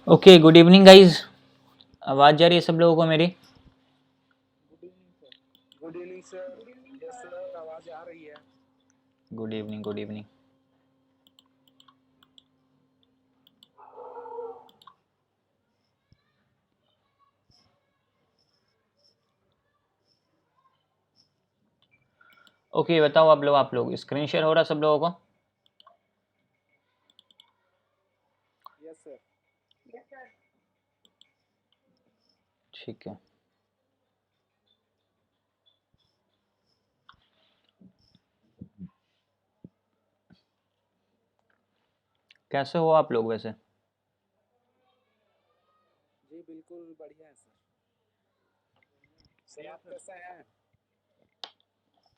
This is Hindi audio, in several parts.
Okay, good evening guys. आवाज़ जा रही है सब लोगों को मेरी? Good evening sir. Yes sir, आवाज आ रही है। Good evening, good evening. Okay, बताओ आप लोग स्क्रीन शेयर हो रहा सब लोगों को? Yes sir. ठीक है। कैसे हो आप लोग वैसे? जी बिल्कुल बढ़िया है सर। सर आप कैसे हैं?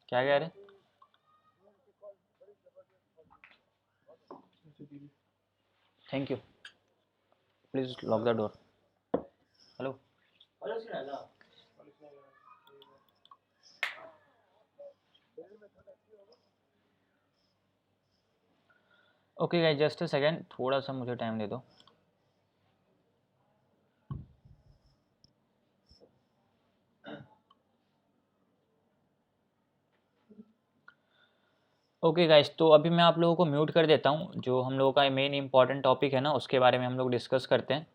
क्या कह रहे? Thank you. Please lock the door. Hello. Okay guys, just a second, थोड़ा सा मुझे टाइम दे दो। ओके गाइस, तो अभी मैं आप लोगों को म्यूट कर देता हूँ। जो हम लोगों का मेन इंपॉर्टेंट टॉपिक है ना, उसके बारे में हम लोग डिस्कस करते हैं।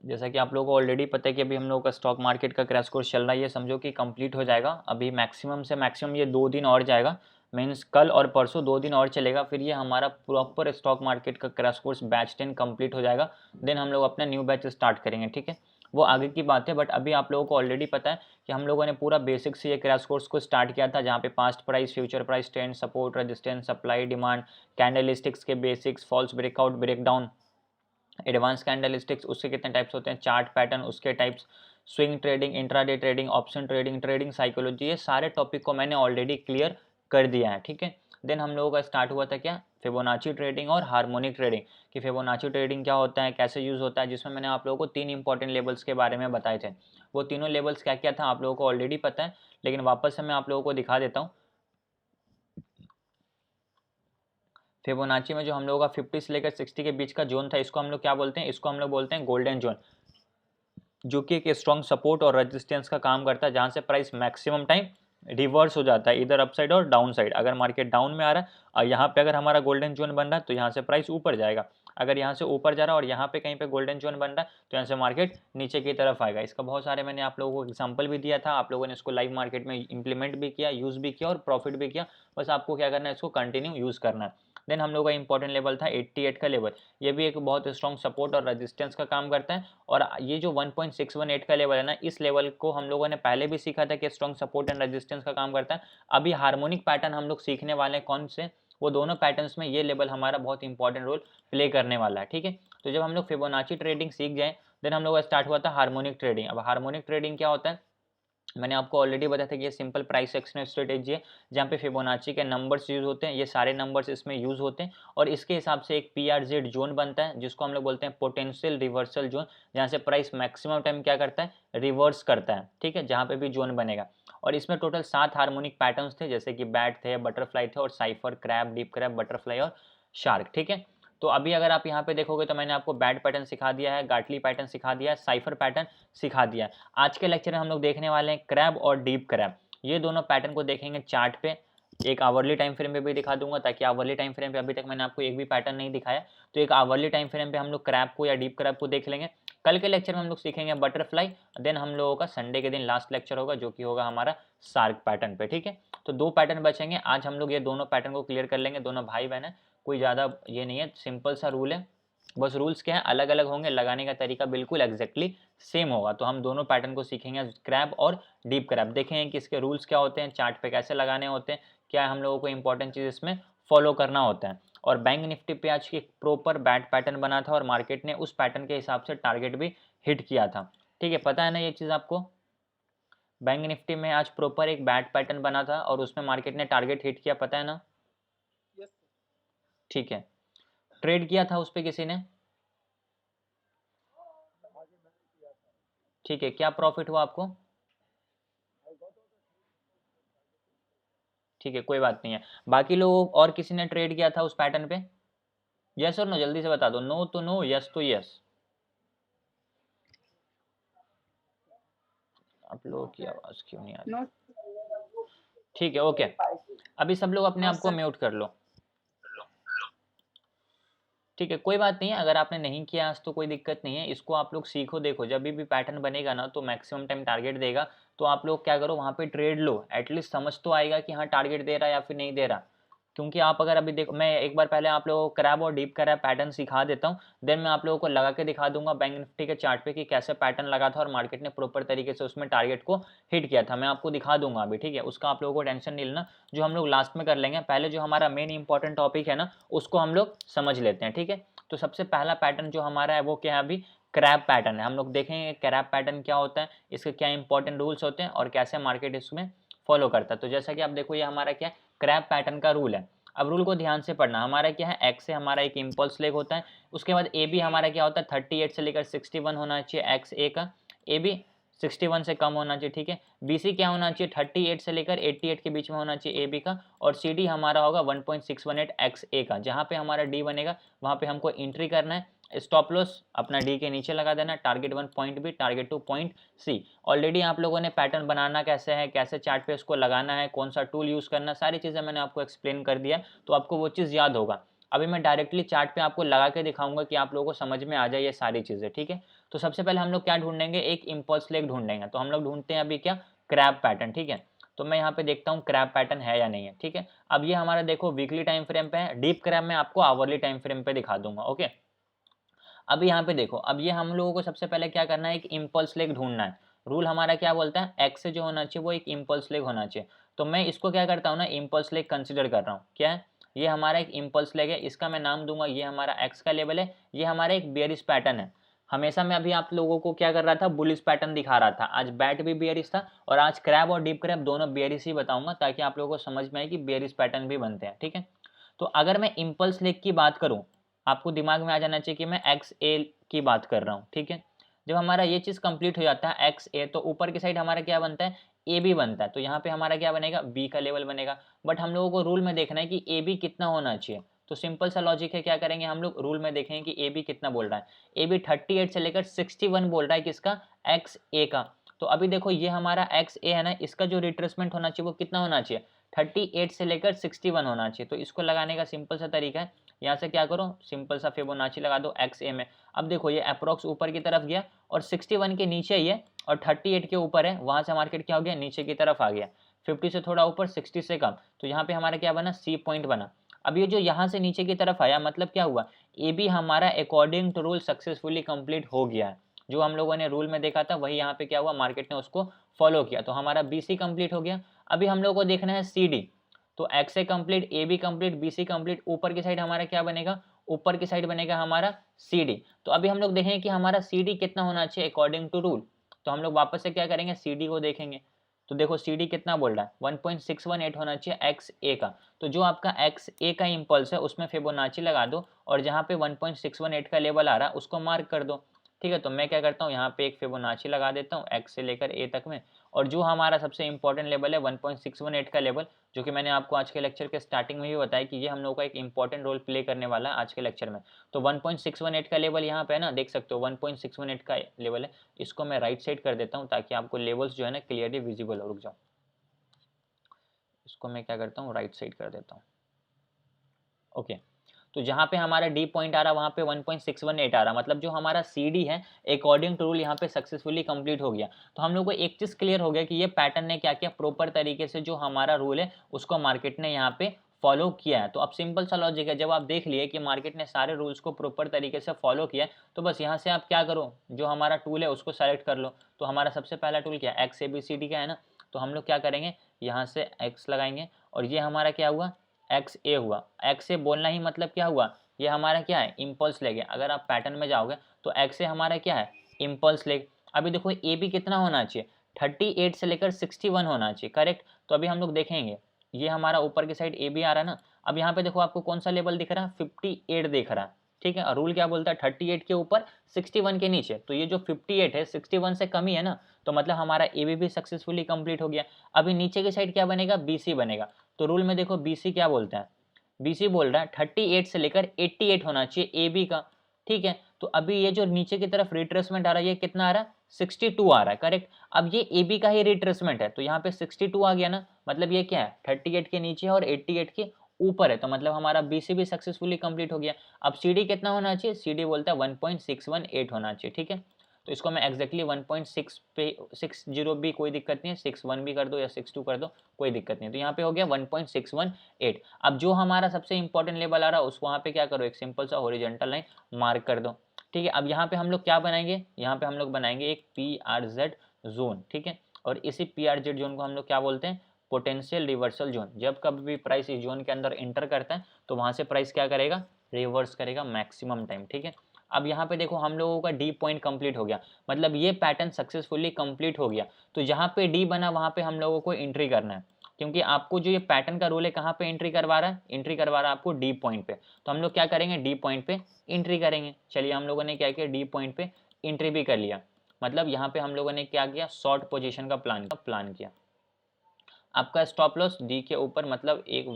जैसा कि आप लोगों को ऑलरेडी पता है कि अभी हम लोगों का स्टॉक मार्केट का क्रैश कोर्स चल रहा है। ये समझो कि कंप्लीट हो जाएगा अभी मैक्सिमम से मैक्सिमम ये 2 दिन और जाएगा। मीन्स कल और परसों 2 दिन और चलेगा, फिर ये हमारा प्रॉपर स्टॉक मार्केट का क्रैश कोर्स बैच 10 कंप्लीट हो जाएगा। देन हम लोग अपना न्यू बैच स्टार्ट करेंगे, ठीक है? वो आगे की बात है, बट अभी आप लोगों को ऑलरेडी पता है कि हम लोगों ने पूरा बेसिक से ये क्रैश कोर्स को स्टार्ट किया था, जहाँ पे past price, future price, trend, support, resistance, supply, demand, candlesticks के basics, false breakout, breakdown, advance candlesticks उसके कितने टाइप्स होते हैं, चार्ट पैटर्न उसके types, swing trading, intraday trading, option trading, trading psychology, ये सारे टॉपिक को मैंने ऑलरेडी क्लियर कर दिया है, ठीक है? देन हम लोगों का स्टार्ट हुआ था क्या, फिबोनाची ट्रेडिंग और हार्मोनिक ट्रेडिंग। कि फिबोनाची ट्रेडिंग क्या होता है, कैसे यूज़ होता है, जिसमें मैंने आप लोगों को 3 इंपॉर्टेंट लेवल्स के बारे में बताए थे। वो तीनों लेवल्स क्या क्या था आप लोगों को ऑलरेडी पता है, लेकिन वापस से मैं आप लोगों को दिखा देता हूँ। फिबोनाची में जो हम लोगों का 50 से लेकर 60 के बीच का जोन था, इसको हम लोग क्या बोलते हैं, इसको हम लोग बोलते हैं गोल्डन जोन, जो कि एक स्ट्रॉन्ग सपोर्ट और रेजिस्टेंस का काम करता है, जहां से प्राइस मैक्सिमम टाइम रिवर्स हो जाता है, इधर अपसाइड और डाउन साइड। अगर मार्केट डाउन में आ रहा है और यहाँ पे अगर हमारा गोल्डन जोन बन रहा है तो यहाँ से प्राइस ऊपर जाएगा। अगर यहाँ से ऊपर जा रहा है और यहाँ पे कहीं पे गोल्डन जोन बन रहा है तो यहाँ से मार्केट नीचे की तरफ आएगा। इसका बहुत सारे मैंने आप लोगों को एग्जाम्पल भी दिया था, आप लोगों ने इसको लाइव मार्केट में इंप्लीमेंट भी किया, यूज़ भी किया और प्रॉफिट भी किया। बस आपको क्या करना है, इसको कंटिन्यू यूज़ करना है। देन हम लोग का इंपॉर्टेंट लेवल था 88 का लेवल, ये भी एक बहुत स्ट्रॉन्ग सपोर्ट और रेजिस्टेंस का काम करता है। और ये जो 1.618 का लेवल है ना, इस लेवल को हम लोगों ने पहले भी सीखा था कि स्ट्रॉन्ग सपोर्ट एंड रेजिस्टेंस का काम करता है। अभी हार्मोनिक पैटर्न हम लोग सीखने वाले हैं, कौन से, वो दोनों पैटर्न्स में ये लेवल हमारा बहुत इंपॉर्टेंट रोल प्ले करने वाला है, ठीक है? तो जब हम लोग फिबोनाची ट्रेडिंग सीख जाए, देन हम लोग का स्टार्ट हुआ था हार्मोनिक ट्रेडिंग। अब हार्मोनिक ट्रेडिंग क्या होता है, मैंने आपको ऑलरेडी बताया था कि ये सिंपल प्राइस एक्शन स्ट्रेटेजी है, जहाँ पे फिबोनाची के नंबर्स यूज होते हैं, ये सारे नंबर्स इसमें यूज होते हैं और इसके हिसाब से एक PRZ जोन बनता है, जिसको हम लोग बोलते हैं पोटेंशियल रिवर्सल जोन, जहाँ से प्राइस मैक्सिमम टाइम क्या करता है, रिवर्स करता है, ठीक है? जहाँ पे भी जोन बनेगा। और इसमें टोटल 7 हार्मोनिक पैटर्न्स थे, जैसे कि बैट थे, बटरफ्लाई थे और cipher, crab, deep crab, butterfly और शार्क, ठीक है? तो अभी अगर आप यहाँ पे देखोगे तो मैंने आपको बैट पैटर्न सिखा दिया है, गाटली पैटर्न सिखा दिया है, साइफर पैटर्न सिखा दिया है। आज के लेक्चर में हम लोग देखने वाले हैं क्रैब और डीप क्रैब। ये दोनों पैटर्न को देखेंगे चार्ट पे, एक आवरली टाइम फ्रेम पे भी दिखा दूंगा, ताकि आवरली टाइम फ्रेम पे अभी तक मैंने आपको एक भी पैटर्न नहीं दिखाया, तो एक आवरली टाइम फ्रेम पे हम लोग क्रैब को या डीप क्रैब को देख लेंगे। कल के लेक्चर में हम लोग सीखेंगे बटरफ्लाई। देन हम लोगों का संडे के दिन लास्ट लेक्चर होगा, जो कि होगा हमारा शार्क पैटर्न पे, ठीक है? तो 2 पैटर्न बचेंगे, आज हम लोग ये दोनों पैटर्न को क्लियर कर लेंगे। दोनों भाई बहन है, कोई ज़्यादा ये नहीं है, सिंपल सा रूल है। बस रूल्स क्या है, अलग अलग होंगे, लगाने का तरीका बिल्कुल एग्जैक्टली सेम होगा। तो हम दोनों पैटर्न को सीखेंगे, क्रैब और डीप क्रैब, देखेंगे कि इसके रूल्स क्या होते हैं, चार्ट पे कैसे लगाने होते हैं, क्या हम लोगों को इंपॉर्टेंट चीज़ इसमें फॉलो करना होता है। और बैंक निफ्टी पे आज एक प्रॉपर बैट पैटर्न बना था और मार्केट ने उस पैटर्न के हिसाब से टारगेट भी हिट किया था, ठीक है? पता है ना ये चीज़ आपको? बैंक निफ्टी में आज प्रॉपर एक बैट पैटर्न बना था और उसमें मार्केट ने टारगेट हिट किया, पता है ना? यस। ठीक है। ट्रेड किया था उस पर किसी ने? आगे मैंने किया था। ठीक है, क्या प्रॉफिट हुआ आपको? ठीक है, कोई बात नहीं है। बाकी लोग और किसी ने ट्रेड किया था उस पैटर्न पे? यस और नो, जल्दी से बता दो, नो तो नो, यस तो यस। आप लोगों की आवाज़ क्यों नहीं आ रही? नो ठीक है, ओके। अभी सब लोग अपने हाँ आप को सर। म्यूट कर लो। ठीक है, कोई बात नहीं है, अगर आपने नहीं किया आज तो कोई दिक्कत नहीं है, इसको आप लोग सीखो। देखो जब भी पैटर्न बनेगा ना तो मैक्सिमम टाइम टारगेट देगा, तो आप लोग क्या करो वहाँ पे ट्रेड लो, एटलीस्ट समझ तो आएगा कि हाँ टारगेट दे रहा है या फिर नहीं दे रहा। क्योंकि आप अगर अभी देखो, मैं एक बार पहले आप लोगों को क्रैब और डीप क्रैब पैटर्न सिखा देता हूँ, देन मैं आप लोगों को लगा के दिखा दूंगा बैंक निफ्टी के चार्ट पे कि कैसे पैटर्न लगा था और मार्केट ने प्रॉपर तरीके से उसमें टारगेट को हिट किया था। मैं आपको दिखा दूंगा अभी, ठीक है, उसका आप लोगों को टेंशन नहीं लेना, जो हम लोग लास्ट में कर लेंगे। पहले जो हमारा मेन इंपॉर्टेंट टॉपिक है ना उसको हम लोग समझ लेते हैं, ठीक है। तो सबसे पहला पैटर्न जो हमारा है वो क्या है, अभी क्रैब पैटर्न है। हम लोग देखेंगे क्रैब पैटर्न क्या होता है, इसके क्या इंपॉर्टेंट रूल्स होते हैं और कैसे मार्केट इसमें फॉलो करता है। तो जैसा कि आप देखो ये हमारा क्या है, क्रैब पैटर्न का रूल है। अब रूल को ध्यान से पढ़ना, हमारा क्या है, एक्स से हमारा एक इम्पल्स लेग होता है, उसके बाद ए बी हमारा क्या होता है 38 से लेकर 61 होना चाहिए एक्स ए का, ए बी 61 से कम होना चाहिए, ठीक है। बी सी क्या होना चाहिए 38 से लेकर 88 के बीच में होना चाहिए ए बी का, और सी डी हमारा होगा 1.618 एक्स ए का। जहाँ पे हमारा डी बनेगा वहाँ पे हमको एंट्री करना है, स्टॉप लॉस अपना डी के नीचे लगा देना, target 1 point B, target 2 point C. Already आप लोगों ने पैटर्न बनाना कैसे है, कैसे चार्ट पे उसको लगाना है, कौन सा टूल यूज़ करना, सारी चीज़ें मैंने आपको एक्सप्लेन कर दिया, तो आपको वो चीज़ याद होगा। अभी मैं डायरेक्टली चार्ट पे आपको लगा के दिखाऊंगा कि आप लोगों को समझ में आ जाए ये सारी चीज़ें, ठीक है। तो सबसे पहले हम लोग क्या ढूंढेंगे, एक इम्पल्स लेग ढूंढेंगे। तो हम लोग ढूंढते हैं अभी क्या, क्रैब पैटर्न, ठीक है। तो मैं यहाँ पे देखता हूँ क्रैब पैटर्न है या नहीं है, ठीक है। अब ये हमारा देखो वीकली टाइम फ्रेम पे है, डीप क्रैब में आपको आवरली टाइम फ्रेम पे दिखा दूंगा, ओके। अब यहाँ पे देखो, अब ये हम लोगों को सबसे पहले क्या करना है, एक इम्पल्स लेग ढूंढना है। रूल हमारा क्या बोलता है, एक्स से जो होना चाहिए वो एक इम्पल्स लेग होना चाहिए। तो मैं इसको क्या करता हूँ ना, इम्पल्स लेग कंसिडर कर रहा हूँ। क्या है, ये हमारा एक इम्पल्स लेग है, इसका मैं नाम दूंगा, ये हमारा एक्स का लेवल है, ये हमारा एक बेयरिश पैटर्न है। हमेशा मैं अभी आप लोगों को क्या कर रहा था, बुलिश पैटर्न दिखा रहा था, आज बैट भी बेयरिश था और आज क्रैब और डीप क्रैब दोनों बेयरिश ही बताऊंगा, ताकि आप लोगों को समझ में आए कि बेयरिश पैटर्न भी बनते हैं, ठीक है। तो अगर मैं इम्पल्स लेग की बात करूं, आपको दिमाग में आ जाना चाहिए कि मैं एक्स ए की बात कर रहा हूँ, ठीक है। जब हमारा ये चीज़ कंप्लीट हो जाता है एक्स ए, तो ऊपर की साइड हमारा क्या बनता है, ए बी बनता है। तो यहाँ पे हमारा क्या बनेगा, बी का लेवल बनेगा। बट हम लोगों को रूल में देखना है कि ए बी कितना होना चाहिए। तो सिंपल सा लॉजिक है, क्या करेंगे हम लोग, रूल में देखेंगे कि ए बी कितना बोल रहा है। ए बी 38 से लेकर 61 बोल रहा है, किसका, एक्स ए का। तो अभी देखो ये हमारा एक्स ए है ना, इसका जो रिट्रेसमेंट होना चाहिए वो कितना होना चाहिए, 38 से लेकर 61 होना चाहिए। तो इसको लगाने का सिंपल सा तरीका है, यहाँ से क्या करो, सिंपल सा फिबोनाची लगा दो एक्स ए में। अब देखो ये अप्रोक्स ऊपर की तरफ गया और 61 के नीचे ही है और 38 के ऊपर है, वहाँ से मार्केट क्या हो गया, नीचे की तरफ आ गया, 50 से थोड़ा ऊपर, 60 से कम। तो यहाँ पे हमारा क्या बना, सी पॉइंट बना। अब ये जो यहाँ से नीचे की तरफ आया, मतलब क्या हुआ, ए बी हमारा according to rule successfully complete हो गया है। जो हम लोगों ने रूल में देखा था वही यहाँ पे क्या हुआ, मार्केट ने उसको फॉलो किया, तो हमारा बी सी कंप्लीट हो गया। अभी हम लोग को देखना है सी डी। तो X A complete, A B complete, B C complete, ऊपर की साइड हमारा क्या बनेगा, ऊपर की साइड बनेगा हमारा सी डी। तो अभी हम लोग देखेंगे कि हमारा सी डी कितना होना चाहिए अकॉर्डिंग टू रूल। तो हम लोग वापस से क्या करेंगे, सी डी को देखेंगे। तो देखो सी डी कितना बोल रहा है, 1.618 होना चाहिए एक्स ए का। तो जो आपका एक्स ए का इम्पल्स है उसमें फिबोनाची लगा दो और जहाँ पे 1.618 का लेवल आ रहा है उसको मार्क कर दो, ठीक है। तो मैं क्या करता हूँ, यहाँ पे एक फिबोनाची लगा देता हूँ एक्स से लेकर ए तक में, और जो हमारा सबसे इंपॉर्टेंट लेवल है 1.618 का लेवल, जो कि मैंने आपको आज के लेक्चर के स्टार्टिंग में भी बताया कि ये हम लोग का एक इंपॉर्टेंट रोल प्ले करने वाला है आज के लेक्चर में। तो 1.618 का लेवल यहाँ पे है ना, देख सकते हो 1.618 का लेवल है। इसको मैं राइट साइड कर देता हूँ ताकि आपको लेवल्स जो है ना क्लियरली विजिबल हो। रुक जाओ, इसको मैं क्या करता हूँ, राइट साइड कर देता हूँ, ओके। तो जहाँ पे हमारा डी पॉइंट आ रहा है वहाँ पे 1.618 आ रहा, मतलब जो हमारा सी डी है अकॉर्डिंग टू रूल यहाँ पे सक्सेसफुली कंप्लीट हो गया। तो हम लोग को एक चीज़ क्लियर हो गया कि ये पैटर्न ने क्या किया, प्रॉपर तरीके से जो हमारा रूल है उसको मार्केट ने यहाँ पे फॉलो किया है। तो अब सिंपल सा लॉजिक है, जब आप देख लिए कि मार्केट ने सारे रूल्स को प्रॉपर तरीके से फॉलो किया है, तो बस यहाँ से आप क्या करो, जो हमारा टूल है उसको सेलेक्ट कर लो। तो हमारा सबसे पहला टूल क्या है, X A B C D का है ना। तो हम लोग क्या करेंगे, यहाँ से एक्स लगाएंगे और ये हमारा क्या हुआ, एक्स ए हुआ। एक्स ए बोलना ही मतलब क्या हुआ, ये हमारा क्या है, इम्पल्स लेग है। अगर आप पैटर्न में जाओगे तो एक्स ए हमारा क्या है, इम्पल्स लेग। अभी देखो ए बी कितना होना चाहिए, 38 से लेकर 61 होना चाहिए, करेक्ट। तो अभी हम लोग देखेंगे, ये हमारा ऊपर की साइड ए बी आ रहा है ना। अब यहाँ पे देखो आपको कौन सा लेवल दिख रहा है, 58 दिख रहा है, ठीक है। और रूल क्या बोलता है, 38 के ऊपर 61 के नीचे। तो ये जो 58 है 61 से कम ही है ना, तो मतलब हमारा ए बी भी सक्सेसफुली कंप्लीट हो गया। अभी नीचे की साइड क्या बनेगा, बी सी बनेगा। तो रूल में देखो बीसी क्या बोलता है, बीसी बोल रहा है 38 से लेकर 88 होना चाहिए ए बी का, ठीक है। तो अभी ये जो नीचे की तरफ रिट्रेसमेंट आ रहा है ये कितना आ रहा है, 62 आ रहा है, करेक्ट। अब ये ए बी का ही रिट्रेसमेंट है, तो यहाँ पे 62 आ गया ना, मतलब ये क्या है, 38 के नीचे है और 88 के ऊपर है, तो मतलब हमारा बी सी भी सक्सेसफुली कंप्लीट हो गया। अब सी डी कितना होना चाहिए, सी डी बोलता है 1.618 होना चाहिए, ठीक है। तो इसको मैं एक्जैक्टली 1.6 पे 60 भी कोई दिक्कत नहीं है, 61 भी कर दो या 62 कर दो, कोई दिक्कत नहीं है। तो यहाँ पे हो गया 1.618। अब जो हमारा सबसे इंपॉर्टेंट लेवल आ रहा है उसको वहाँ पे क्या करो, एक सिंपल सा हॉरिजॉन्टल लाइन मार्क कर दो, ठीक है। अब यहाँ पे हम लोग क्या बनाएंगे, यहाँ पे हम लोग बनाएंगे एक पी आर जेड जोन, ठीक है। और इसी पी आर जेड जोन को हम लोग क्या बोलते हैं, पोटेंशियल रिवर्सल जोन। जब कभी भी प्राइस इस जोन के अंदर एंटर करता है तो वहाँ से प्राइस क्या करेगा, रिवर्स करेगा मैक्सिमम टाइम, ठीक है। अब यहाँ पे देखो हम लोगों का डी पॉइंट कंप्लीट हो गया, मतलब ये पैटर्न सक्सेसफुली कंप्लीट हो गया। तो जहाँ पे डी बना वहाँ पे हम लोगों को एंट्री करना है, क्योंकि आपको जो ये पैटर्न का रूल है कहाँ पे एंट्री करवा रहा है, एंट्री करवा रहा है आपको डी पॉइंट पे। तो हम लोग क्या करेंगे, डी पॉइंट पे एंट्री करेंगे। चलिए हम लोगों ने क्या किया, डी पॉइंट पे एंट्री भी कर लिया, मतलब यहाँ पे हम लोगों ने क्या किया, शॉर्ट पोजीशन का प्लान किया। आपका स्टॉप लॉस डी के ऊपर, मतलब एक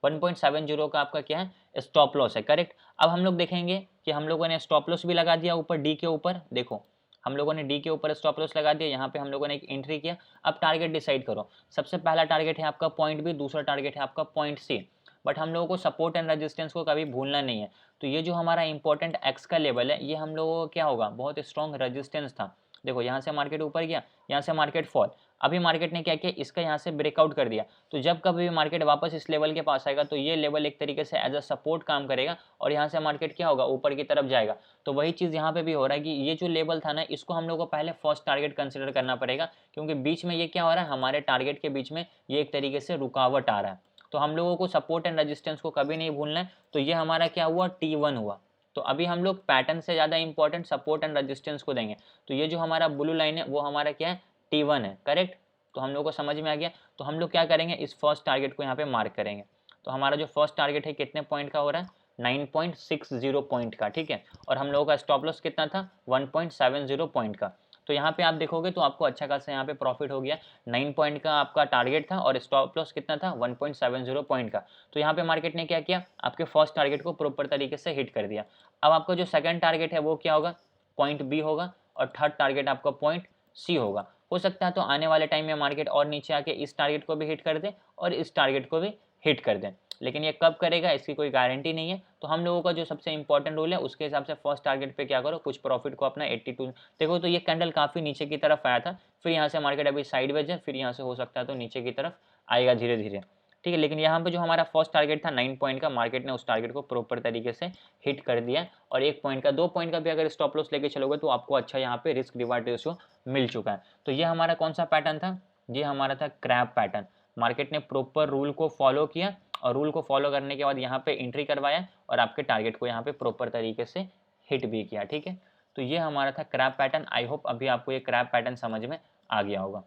1.70 का आपका क्या है, स्टॉप लॉस है, करेक्ट। अब हम लोग देखेंगे कि हम लोगों ने स्टॉप लॉस भी लगा दिया ऊपर डी के ऊपर, देखो हम लोगों ने डी के ऊपर स्टॉप लॉस लगा दिया, यहाँ पे हम लोगों ने एक एंट्री किया। अब टारगेट डिसाइड करो, सबसे पहला टारगेट है आपका पॉइंट बी, दूसरा टारगेट है आपका पॉइंट सी। बट हम लोगों को सपोर्ट एंड रेजिस्टेंस को कभी भूलना नहीं है। तो ये जो हमारा इंपॉर्टेंट एक्स का लेवल है, ये हम लोगों को क्या होगा, बहुत स्ट्रॉन्ग रेजिस्टेंस था। देखो यहाँ से मार्केट ऊपर गया, यहाँ से मार्केट फॉल, अभी मार्केट ने क्या किया, इसका यहाँ से ब्रेकआउट कर दिया। तो जब कभी भी मार्केट वापस इस लेवल के पास आएगा तो ये लेवल एक तरीके से एज अ सपोर्ट काम करेगा और यहाँ से मार्केट क्या होगा, ऊपर की तरफ जाएगा। तो वही चीज़ यहाँ पे भी हो रहा है कि ये जो लेवल था ना, इसको हम लोग को पहले फर्स्ट टारगेट कंसिडर करना पड़ेगा, क्योंकि बीच में ये क्या हो रहा है, हमारे टारगेट के बीच में ये एक तरीके से रुकावट आ रहा है। तो हम लोगों को सपोर्ट एंड रेजिस्टेंस को कभी नहीं भूलना है। तो ये हमारा क्या हुआ, T1 हुआ। तो अभी हम लोग पैटर्न से ज़्यादा इंपॉर्टेंट सपोर्ट एंड रेजिस्टेंस को देंगे। तो ये जो हमारा ब्लू लाइन है वो हमारा क्या है, T1 है, करेक्ट। तो हम लोग को समझ में आ गया। तो हम लोग क्या करेंगे, इस फर्स्ट टारगेट को यहाँ पे मार्क करेंगे। तो हमारा जो फर्स्ट टारगेट है कितने पॉइंट का हो रहा है, 9.60 पॉइंट का, ठीक है। और हम लोगों का स्टॉप लॉस कितना था, 1.70 पॉइंट का। तो यहाँ पे आप देखोगे तो आपको अच्छा खासा यहाँ पे प्रॉफिट हो गया। 9 पॉइंट का आपका टारगेट था और स्टॉप लॉस कितना था, 1.70 पॉइंट का। तो यहाँ पे मार्केट ने क्या किया, आपके फर्स्ट टारगेट को प्रॉपर तरीके से हिट कर दिया। अब आपका जो सेकंड टारगेट है वो क्या होगा, पॉइंट बी होगा, और थर्ड टारगेट आपका पॉइंट सी होगा। हो सकता है तो आने वाले टाइम में मार्केट और नीचे आके इस टारगेट को भी हिट कर दे और इस टारगेट को भी हिट कर दे, लेकिन ये कब करेगा इसकी कोई गारंटी नहीं है। तो हम लोगों का जो सबसे इंपॉर्टेंट रूल है उसके हिसाब से फर्स्ट टारगेट पे क्या करो, कुछ प्रॉफिट को अपना 82, देखो तो ये कैंडल काफ़ी नीचे की तरफ आया था, फिर यहाँ से मार्केट अभी साइडवेज है, फिर यहाँ से हो सकता है तो नीचे की तरफ आएगा धीरे धीरे, ठीक है। लेकिन यहाँ पे जो हमारा फर्स्ट टारगेट था 9 पॉइंट का, मार्केट ने उस टारगेट को प्रॉपर तरीके से हिट कर दिया। और 1 पॉइंट का 2 पॉइंट का भी अगर स्टॉप लॉस लेके चलोगे तो आपको अच्छा यहाँ पे रिस्क रिवार्ड रेशियो मिल चुका है। तो ये हमारा कौन सा पैटर्न था, ये हमारा था क्रैब पैटर्न। मार्केट ने प्रॉपर रूल को फॉलो किया और रूल को फॉलो करने के बाद यहाँ पे एंट्री करवाया और आपके टारगेट को यहाँ पे प्रॉपर तरीके से हिट भी किया, ठीक है। तो ये हमारा था क्रैब पैटर्न। आई होप अभी आपको ये क्रैब पैटर्न समझ में आ गया होगा।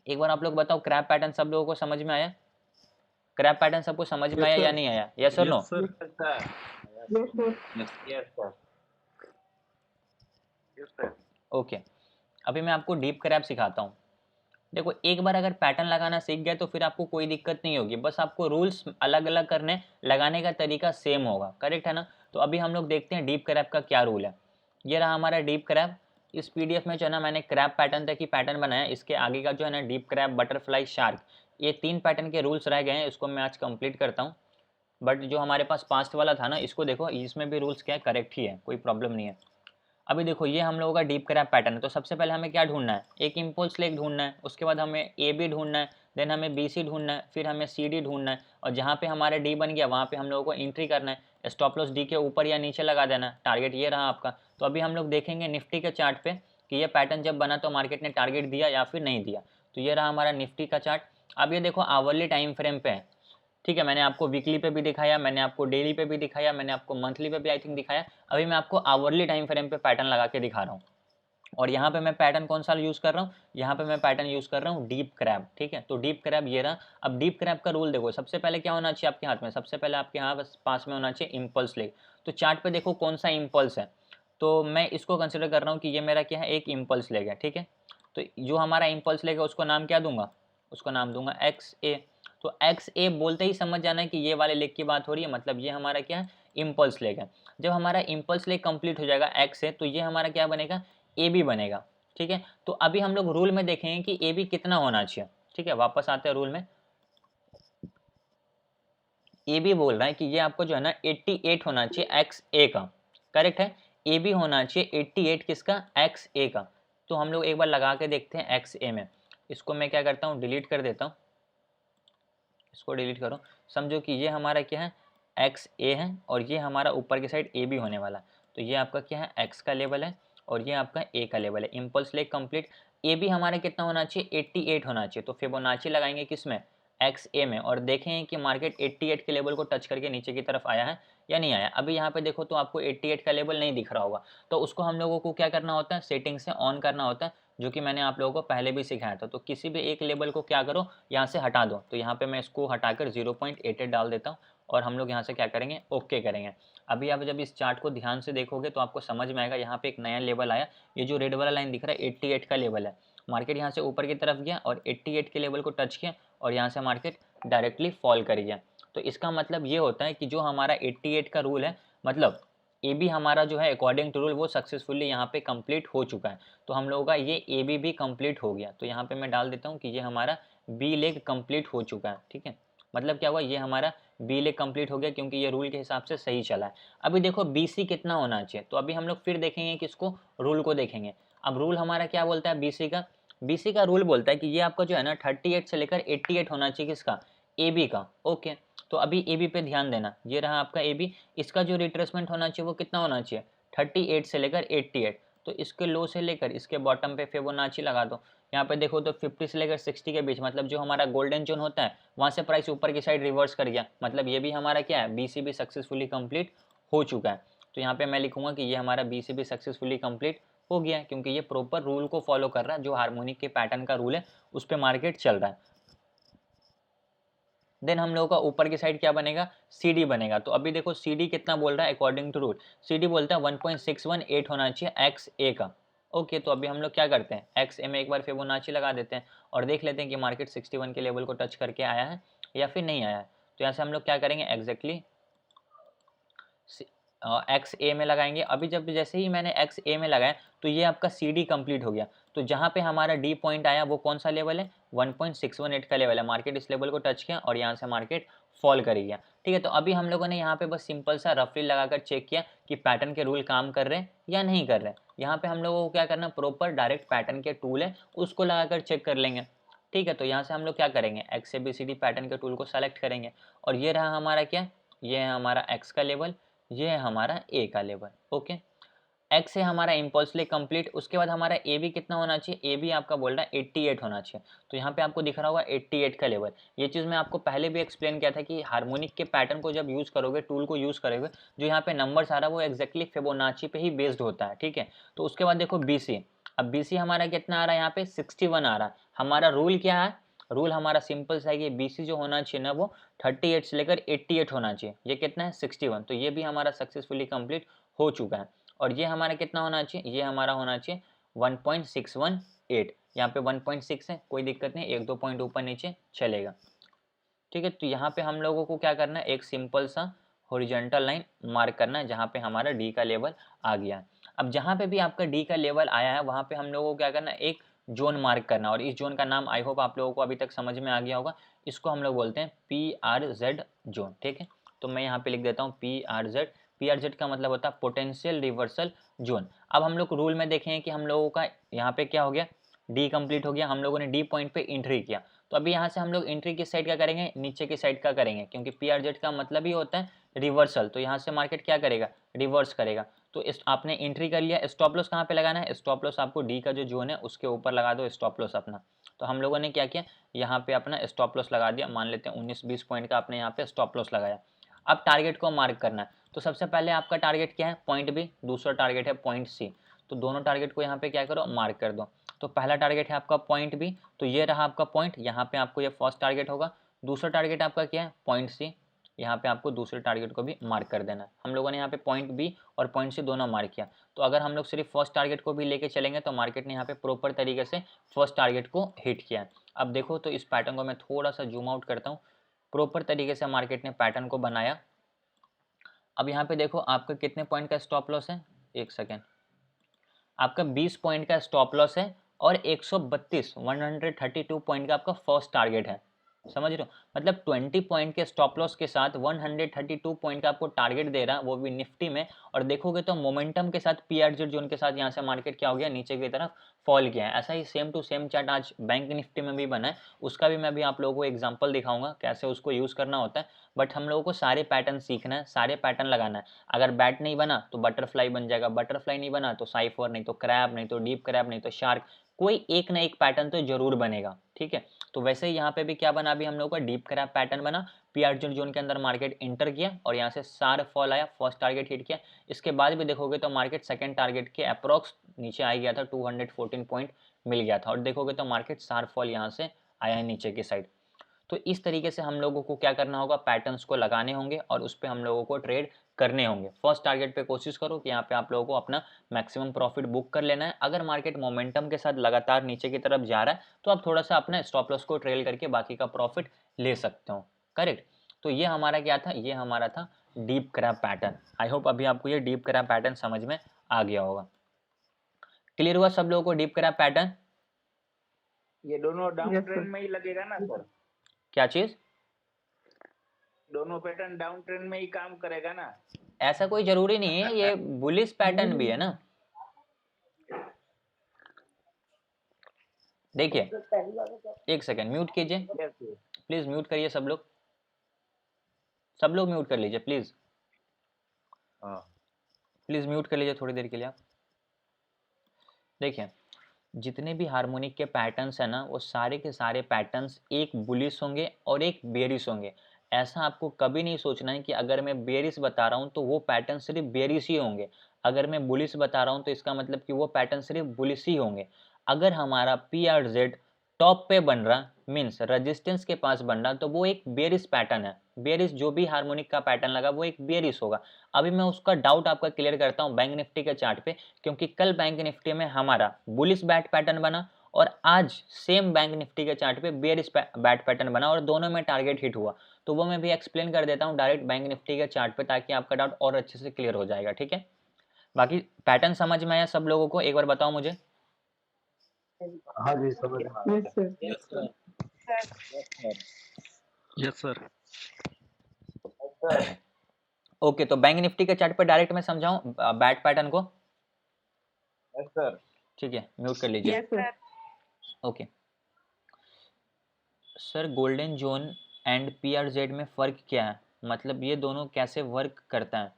एक बार आप लोग बताओ, क्रैब पैटर्न सब लोगों को समझ में आया, क्रैब पैटर्न सबको समझ में आया या नहीं आया, यस और नो? ओके, अभी मैं आपको डीप क्रैब सिखाता हूँ। देखो एक बार अगर पैटर्न लगाना सीख गए तो फिर आपको कोई दिक्कत नहीं होगी, बस आपको रूल्स अलग अलग करने, लगाने का तरीका सेम होगा, करेक्ट है ना। तो अभी हम लोग देखते हैं डीप क्रैब का क्या रूल है। ये रहा हमारा डीप क्रैब। इस पीडीएफ में जो है ना मैंने क्रैब पैटर्न तक ही पैटर्न बनाया, इसके आगे का जो है ना डीप क्रैब, बटरफ्लाई, शार्क, ये 3 पैटर्न के रूल्स रह गए हैं, इसको मैं आज कंप्लीट करता हूँ। बट जो हमारे पास पास्ट वाला था ना, इसको देखो इसमें भी रूल्स क्या है, करेक्ट ही है, कोई प्रॉब्लम नहीं है। अभी देखो ये हम लोगों का डीप क्रैब पैटर्न है। तो सबसे पहले हमें क्या ढूंढना है, एक इम्पल्स लेग ढूंढना है, उसके बाद हमें ए बी ढूंढना है, देन हमें बी सी ढूंढना है, फिर हमें सी डी ढूंढना है, और जहाँ पे हमारा डी बन गया वहाँ पे हम लोगों को एंट्री करना है। स्टॉप लॉस डी के ऊपर या नीचे लगा देना है, टारगेट ये रहा आपका। तो अभी हम लोग देखेंगे निफ्टी के चार्ट पे कि ये पैटर्न जब बना तो मार्केट ने टारगेट दिया या फिर नहीं दिया। तो ये रहा हमारा निफ्टी का चार्ट। अब ये देखो आवरली टाइम फ्रेम पे है, ठीक है। मैंने आपको वीकली पे भी दिखाया, मैंने आपको डेली पे भी दिखाया, मैंने आपको मंथली पे भी आई थिंक दिखाया। अभी मैं आपको आवरली टाइम फ्रेम पे पैटर्न लगा के दिखा रहा हूँ। और यहाँ पे मैं पैटर्न कौन सा यूज़ कर रहा हूँ, यहाँ पे मैं पैटर्न यूज़ कर रहा हूँ डीप क्रैब, ठीक है। तो डीप क्रैब ये रहा। अब डीप क्रैब का रूल देखो, सबसे पहले क्या होना चाहिए आपके हाथ में, सबसे पहले आपके यहाँ पास में होना चाहिए इम्पल्स लेग। तो चार्ट पे देखो कौन सा इम्पल्स है, तो मैं इसको कंसिडर कर रहा हूँ कि ये मेरा क्या है, एक इम्पल्स लेग है, ठीक है। तो जो हमारा इम्पल्स लेग है उसको नाम क्या दूंगा, उसको नाम दूंगा एक्स ए। तो एक्स ए बोलते ही समझ जाना है कि ये वाले लेग की बात हो रही है, मतलब ये हमारा क्या है, इम्पल्स लेग है। जब हमारा इम्पल्स लेग कंप्लीट हो जाएगा एक्स से, तो ये हमारा क्या बनेगा, ए बी बनेगा। ठीक है, तो अभी हम लोग रूल में देखेंगे कि ए बी कितना होना चाहिए। ठीक है, वापस आते हैं रूल में। ए बी बोल रहा है कि ये आपको जो है ना 88 होना चाहिए एक्स ए का, करेक्ट है। ए बी होना चाहिए 88 किसका, एक्स ए का। तो हम लोग एक बार लगा के देखते हैं एक्स ए में। इसको मैं क्या करता हूँ, डिलीट कर देता हूँ, इसको डिलीट करो। समझो कि ये हमारा क्या है, एक्स ए है, और ये हमारा ऊपर की साइड ए बी होने वाला। तो ये आपका क्या है, एक्स का लेवल है, और ये आपका ए का लेवल है। Impulse leg complete. A B हमारा कितना होना चाहिए, 88 होना चाहिए। तो फिबोनाची लगाएंगे किस में, एक्स ए में, और देखें कि मार्केट 88 के लेवल को टच करके नीचे की तरफ आया है या नहीं आया। अभी यहाँ पे देखो तो आपको 88 का लेवल नहीं दिख रहा होगा, तो उसको हम लोगों को क्या करना होता है, सेटिंग से ऑन करना होता है, जो कि मैंने आप लोगों को पहले भी सिखाया था। तो किसी भी एक लेवल को क्या करो, यहाँ से हटा दो। तो यहाँ पे मैं इसको हटाकर 0.88 डाल देता हूँ, और हम लोग यहाँ से क्या करेंगे, ओके करेंगे। अभी आप जब इस चार्ट को ध्यान से देखोगे तो आपको समझ में आएगा, यहाँ पे एक नया लेवल आया। ये जो रेड वाला लाइन दिख रहा है 88 का लेवल है। मार्केट यहाँ से ऊपर की तरफ गया और 88 के लेवल को टच किया, और यहाँ से मार्केट डायरेक्टली फॉल कर गया। तो इसका मतलब ये होता है कि जो हमारा 88 का रूल है, मतलब ए बी हमारा जो है अकॉर्डिंग टू रूल वो सक्सेसफुली यहाँ पे कंप्लीट हो चुका है। तो हम लोगों का ये ए बी भी कंप्लीट हो गया। तो यहाँ पे मैं डाल देता हूँ कि ये हमारा बी लेग कंप्लीट हो चुका है। ठीक है, मतलब क्या हुआ, ये हमारा बी लेग कंप्लीट हो गया, क्योंकि ये रूल के हिसाब से सही चला है। अभी देखो बी सी कितना होना चाहिए, तो अभी हम लोग फिर देखेंगे कि इसको रूल को देखेंगे। अब रूल हमारा क्या बोलता है बी सी का, बी सी का रूल बोलता है कि ये आपका जो है ना 38 से लेकर 88 होना चाहिए किसका, ए बी का। ओके, तो अभी ए बी पे ध्यान देना, ये रहा आपका ए बी। इसका जो रिट्रेसमेंट होना चाहिए वो कितना होना चाहिए, 38 से लेकर 88। तो इसके लो से लेकर इसके बॉटम पे फिबोनाची लगा दो। यहाँ पे देखो तो 50 से लेकर 60 के बीच, मतलब जो हमारा गोल्डन जोन होता है वहाँ से प्राइस ऊपर की साइड रिवर्स कर गया, मतलब ये भी हमारा क्या है, B C B successfully complete हो चुका है। तो यहाँ पे मैं लिखूंगा कि ये हमारा B C B successfully complete हो गया, क्योंकि ये प्रॉपर रूल को फॉलो कर रहा है, जो हार्मोनिक के पैटर्न का रूल है उस पर मार्केट चल रहा है। देन हम लोगों का ऊपर की साइड क्या बनेगा, सी डी बनेगा। तो अभी देखो सी डी कितना बोल रहा है according to rule, C D बोलता है 1.618 होना चाहिए एक्स ए का। ओके, तो अभी हम लोग क्या करते हैं, एक्स ए में एक बार फिबोनाची लगा देते हैं, और देख लेते हैं कि मार्केट 61 के लेवल को टच करके आया है या फिर नहीं आया है। तो यहाँ से हम लोग क्या करेंगे, एग्जैक्टली एक्स ए में लगाएंगे। अभी जब जैसे ही मैंने एक्स ए में लगाया तो ये आपका सी डी कंप्लीट हो गया। तो जहाँ पे हमारा डी पॉइंट आया वो कौन सा लेवल है, 1.618 का लेवल है। मार्केट इस लेवल को टच किया और यहाँ से मार्केट फॉल कर गया। ठीक है, तो अभी हम लोगों ने यहाँ पे बस सिंपल सा रफली लगाकर चेक किया कि पैटर्न के रूल काम कर रहे हैं या नहीं कर रहे हैं। यहाँ पे हम लोगों को क्या करना, प्रॉपर डायरेक्ट पैटर्न के टूल है उसको लगाकर चेक कर लेंगे। ठीक है, तो यहाँ से हम लोग क्या करेंगे, X A B C D pattern के टूल को सेलेक्ट करेंगे, और ये रहा हमारा क्या, ये है हमारा एक्स का लेवल, ये है हमारा ए का लेवल। ओके, एक्स है हमारा इम्पल्सली कंप्लीट। उसके बाद हमारा ए बी कितना होना चाहिए, ए बी आपका बोल रहा है 88 होना चाहिए। तो यहाँ पे आपको दिख रहा होगा 88 का लेवल। ये चीज़ मैं आपको पहले भी एक्सप्लेन किया था कि हार्मोनिक के पैटर्न को जब यूज़ करोगे, टूल को यूज़ करोगे, जो यहाँ पे नंबर्स आ रहा है वो एक्जैक्टली फिबोनाची पे ही बेस्ड होता है। ठीक है, तो उसके बाद देखो बी सी, अब बी सी हमारा कितना आ रहा है, यहाँ पे 61 आ रहा है। हमारा रूल क्या है, रूल हमारा सिंपल सा है कि बी सी जो होना चाहिए ना वो 38 से लेकर 88 होना चाहिए। ये कितना है, 61। तो ये भी हमारा सक्सेसफुली कंप्लीट हो चुका है। और ये हमारा कितना होना चाहिए, ये हमारा होना चाहिए 1.618। यहाँ पे 1.6 है, कोई दिक्कत नहीं, एक दो पॉइंट ऊपर नीचे चलेगा। ठीक है, तो यहाँ पे हम लोगों को क्या करना है, एक सिंपल सा हॉरिजॉन्टल लाइन मार्क करना है जहाँ पे हमारा डी का लेवल आ गया है। अब जहाँ पे भी आपका डी का लेवल आया है वहाँ पे हम लोगों को क्या करना है, एक जोन मार्क करना है, और इस जोन का नाम आई होप आप लोगों को अभी तक समझ में आ गया होगा। इसको हम लोग बोलते हैं PRZ जोन। ठीक है, तो मैं यहाँ पे लिख देता हूँ PRZ। PRZ का मतलब होता है पोटेंशियल रिवर्सल जोन। अब हम लोग रूल में देखेंगे कि हम लोगों का यहाँ पे क्या हो गया, डी कंप्लीट हो गया, हम लोगों ने डी पॉइंट पे एंट्री किया। तो अभी यहाँ से हम लोग एंट्री किस साइड का करेंगे, नीचे की साइड का करेंगे, क्योंकि PRZ का मतलब ही होता है रिवर्सल। तो यहाँ से मार्केट क्या करेगा, रिवर्स करेगा। तो इस आपने एंट्री कर लिया, स्टॉप लॉस कहाँ पे लगाना है, स्टॉप लॉस आपको डी का जो जोन है उसके ऊपर लगा दो स्टॉप लॉस अपना। तो हम लोगों ने क्या किया, यहाँ पे अपना स्टॉप लॉस लगा दिया, मान लेते हैं 19-20 पॉइंट का आपने यहाँ पे स्टॉप लॉस लगाया। अब टारगेट को मार्क करना है। तो सबसे पहले आपका टारगेट क्या है, पॉइंट बी, दूसरा टारगेट है पॉइंट सी। तो दोनों टारगेट को यहाँ पे क्या करो, मार्क कर दो। तो पहला टारगेट है आपका पॉइंट बी, तो ये रहा आपका पॉइंट, यहाँ पे आपको ये फर्स्ट टारगेट होगा। दूसरा टारगेट आपका क्या है, पॉइंट सी, यहाँ पे आपको दूसरे टारगेट को भी मार्क कर देना है। हम लोगों ने यहाँ पे पॉइंट बी और पॉइंट सी दोनों मार्क किया। तो अगर हम लोग सिर्फ फर्स्ट टारगेट को भी लेके चलेंगे तो मार्केट ने यहाँ पे प्रॉपर तरीके से फर्स्ट टारगेट को हिट किया है। अब देखो तो इस पैटर्न को मैं थोड़ा सा जूम आउट करता हूँ। प्रॉपर तरीके से मार्केट ने पैटर्न को बनाया। अब यहाँ पे देखो आपका कितने पॉइंट का स्टॉप लॉस है, एक सेकेंड, आपका 20 पॉइंट का स्टॉप लॉस है और 132 पॉइंट का आपका फर्स्ट टारगेट है, समझ रहे हो, मतलब 20 पॉइंट के स्टॉप लॉस के साथ 132 पॉइंट का आपको टारगेट दे रहा है, वो भी निफ्टी में। और देखोगे तो मोमेंटम के साथ पीआरजेड जोन के साथ यहाँ से मार्केट क्या हो गया, नीचे की तरफ फॉल किया है। ऐसा ही सेम टू सेम चार्ट आज बैंक निफ्टी में भी बना है, उसका भी मैं अभी आप लोगों को एग्जाम्पल दिखाऊंगा कैसे उसको यूज़ करना होता है। बट हम लोगों को सारे पैटर्न सीखना है, सारे पैटर्न लगाना है। अगर बैट नहीं बना तो बटरफ्लाई बन जाएगा, बटरफ्लाई नहीं बना तो साइफर, नहीं तो क्रैब, नहीं तो डीप क्रैब, नहीं तो शार्क, कोई एक ना एक पैटर्न तो जरूर बनेगा, ठीक है। तो वैसे ही यहाँ पे भी क्या बना, अभी हम लोगों का डीप क्रैब पैटर्न बना, पीआरजेड जोन के अंदर मार्केट इंटर किया और यहाँ से सार फॉल आया, फर्स्ट टारगेट हिट किया। इसके बाद भी देखोगे तो मार्केट सेकंड टारगेट के अप्रॉक्स नीचे आ गया था, 214 पॉइंट मिल गया था। और देखोगे तो मार्केट सार फॉल यहाँ से आया है नीचे की साइड। तो इस तरीके से हम लोगों को क्या करना होगा, पैटर्न्स को लगाने होंगे और उस पर हम लोगों को ट्रेड करने होंगे। फर्स्ट टारगेट पे कोशिश करो कि यहाँ पे आप लोगों को अपना मैक्सिमम प्रॉफिट बुक कर लेना है। अगर मार्केट मोमेंटम के साथ लगातार नीचे की तरफ जा रहा है तो आप थोड़ा सा अपना स्टॉप लॉस को ट्रेल करके बाकी का प्रॉफिट ले सकते हो, करेक्ट। तो ये हमारा क्या था, ये हमारा था deep crab pattern. I hope अभी आपको ये डीप क्रैब पैटर्न समझ में आ गया होगा। क्लियर हुआ सब लोगों को डीप क्रैब पैटर्न? ये दोनों डाउन Yes, ट्रेंड sir. में ही लगेगा ना सर? क्या चीज? दोनों पैटर्न डाउन ट्रेंड में ही काम करेगा ना? ऐसा कोई जरूरी नहीं है, ये बुलिश पैटर्न भी है ना। देखिए एक सेकेंड म्यूट कीजिए Yes, प्लीज, म्यूट करिए सब लोग, सब लोग म्यूट कर लीजिए प्लीज, प्लीज म्यूट कर लीजिए थोड़ी देर के लिए आप। देखिए जितने भी हार्मोनिक के पैटर्न्स है ना, वो सारे के सारे पैटर्न्स एक बुलिश होंगे और एक बेरिश होंगे। ऐसा आपको कभी नहीं सोचना है कि अगर मैं बेरिश बता रहा हूँ तो वो पैटर्न सिर्फ बेरिश ही होंगे, अगर मैं बुलिश बता रहा हूँ तो इसका मतलब कि वो पैटर्न सिर्फ बुलिश ही होंगे। अगर हमारा पी आर जेड टॉप पे बन रहा मीन्स रेजिस्टेंस के पास बन रहा तो वो एक बेरिश पैटर्न है। बेरिश जो भी हार्मोनिक का पैटर्न लगा वो एक बेरिश होगा। अभी मैं उसका डाउट आपका क्लियर करता हूँ बैंक निफ्टी के चार्ट पे, क्योंकि कल बैंक निफ्टी में हमारा बुलिश बैट पैटर्न बना और आज सेम बैंक निफ्टी के चार्ट पे बेरिश बैट पैटर्न बना और दोनों में टारगेट हिट हुआ। तो वो मैं भी एक्सप्लेन कर देता हूँ डायरेक्ट बैंक निफ्टी के चार्ट पे, ताकि आपका डाउट और अच्छे से क्लियर हो जाएगा, ठीक है। बाकी पैटर्न समझ में आया सब लोगों को, एक बार बताओ मुझे। हाँ जी, समझ में आ रहा है। sir. Yes, sir. Yes sir. Okay तो बैंक निफ्टी के चार्ट पे डायरेक्ट मैं समझाऊं बैट पैटर्न को? Yes, sir. ठीक है म्यूट कर लीजिए। Yes, sir. Okay sir, golden zone and PRZ में फ़र्क क्या है, मतलब ये दोनों कैसे वर्क करता है?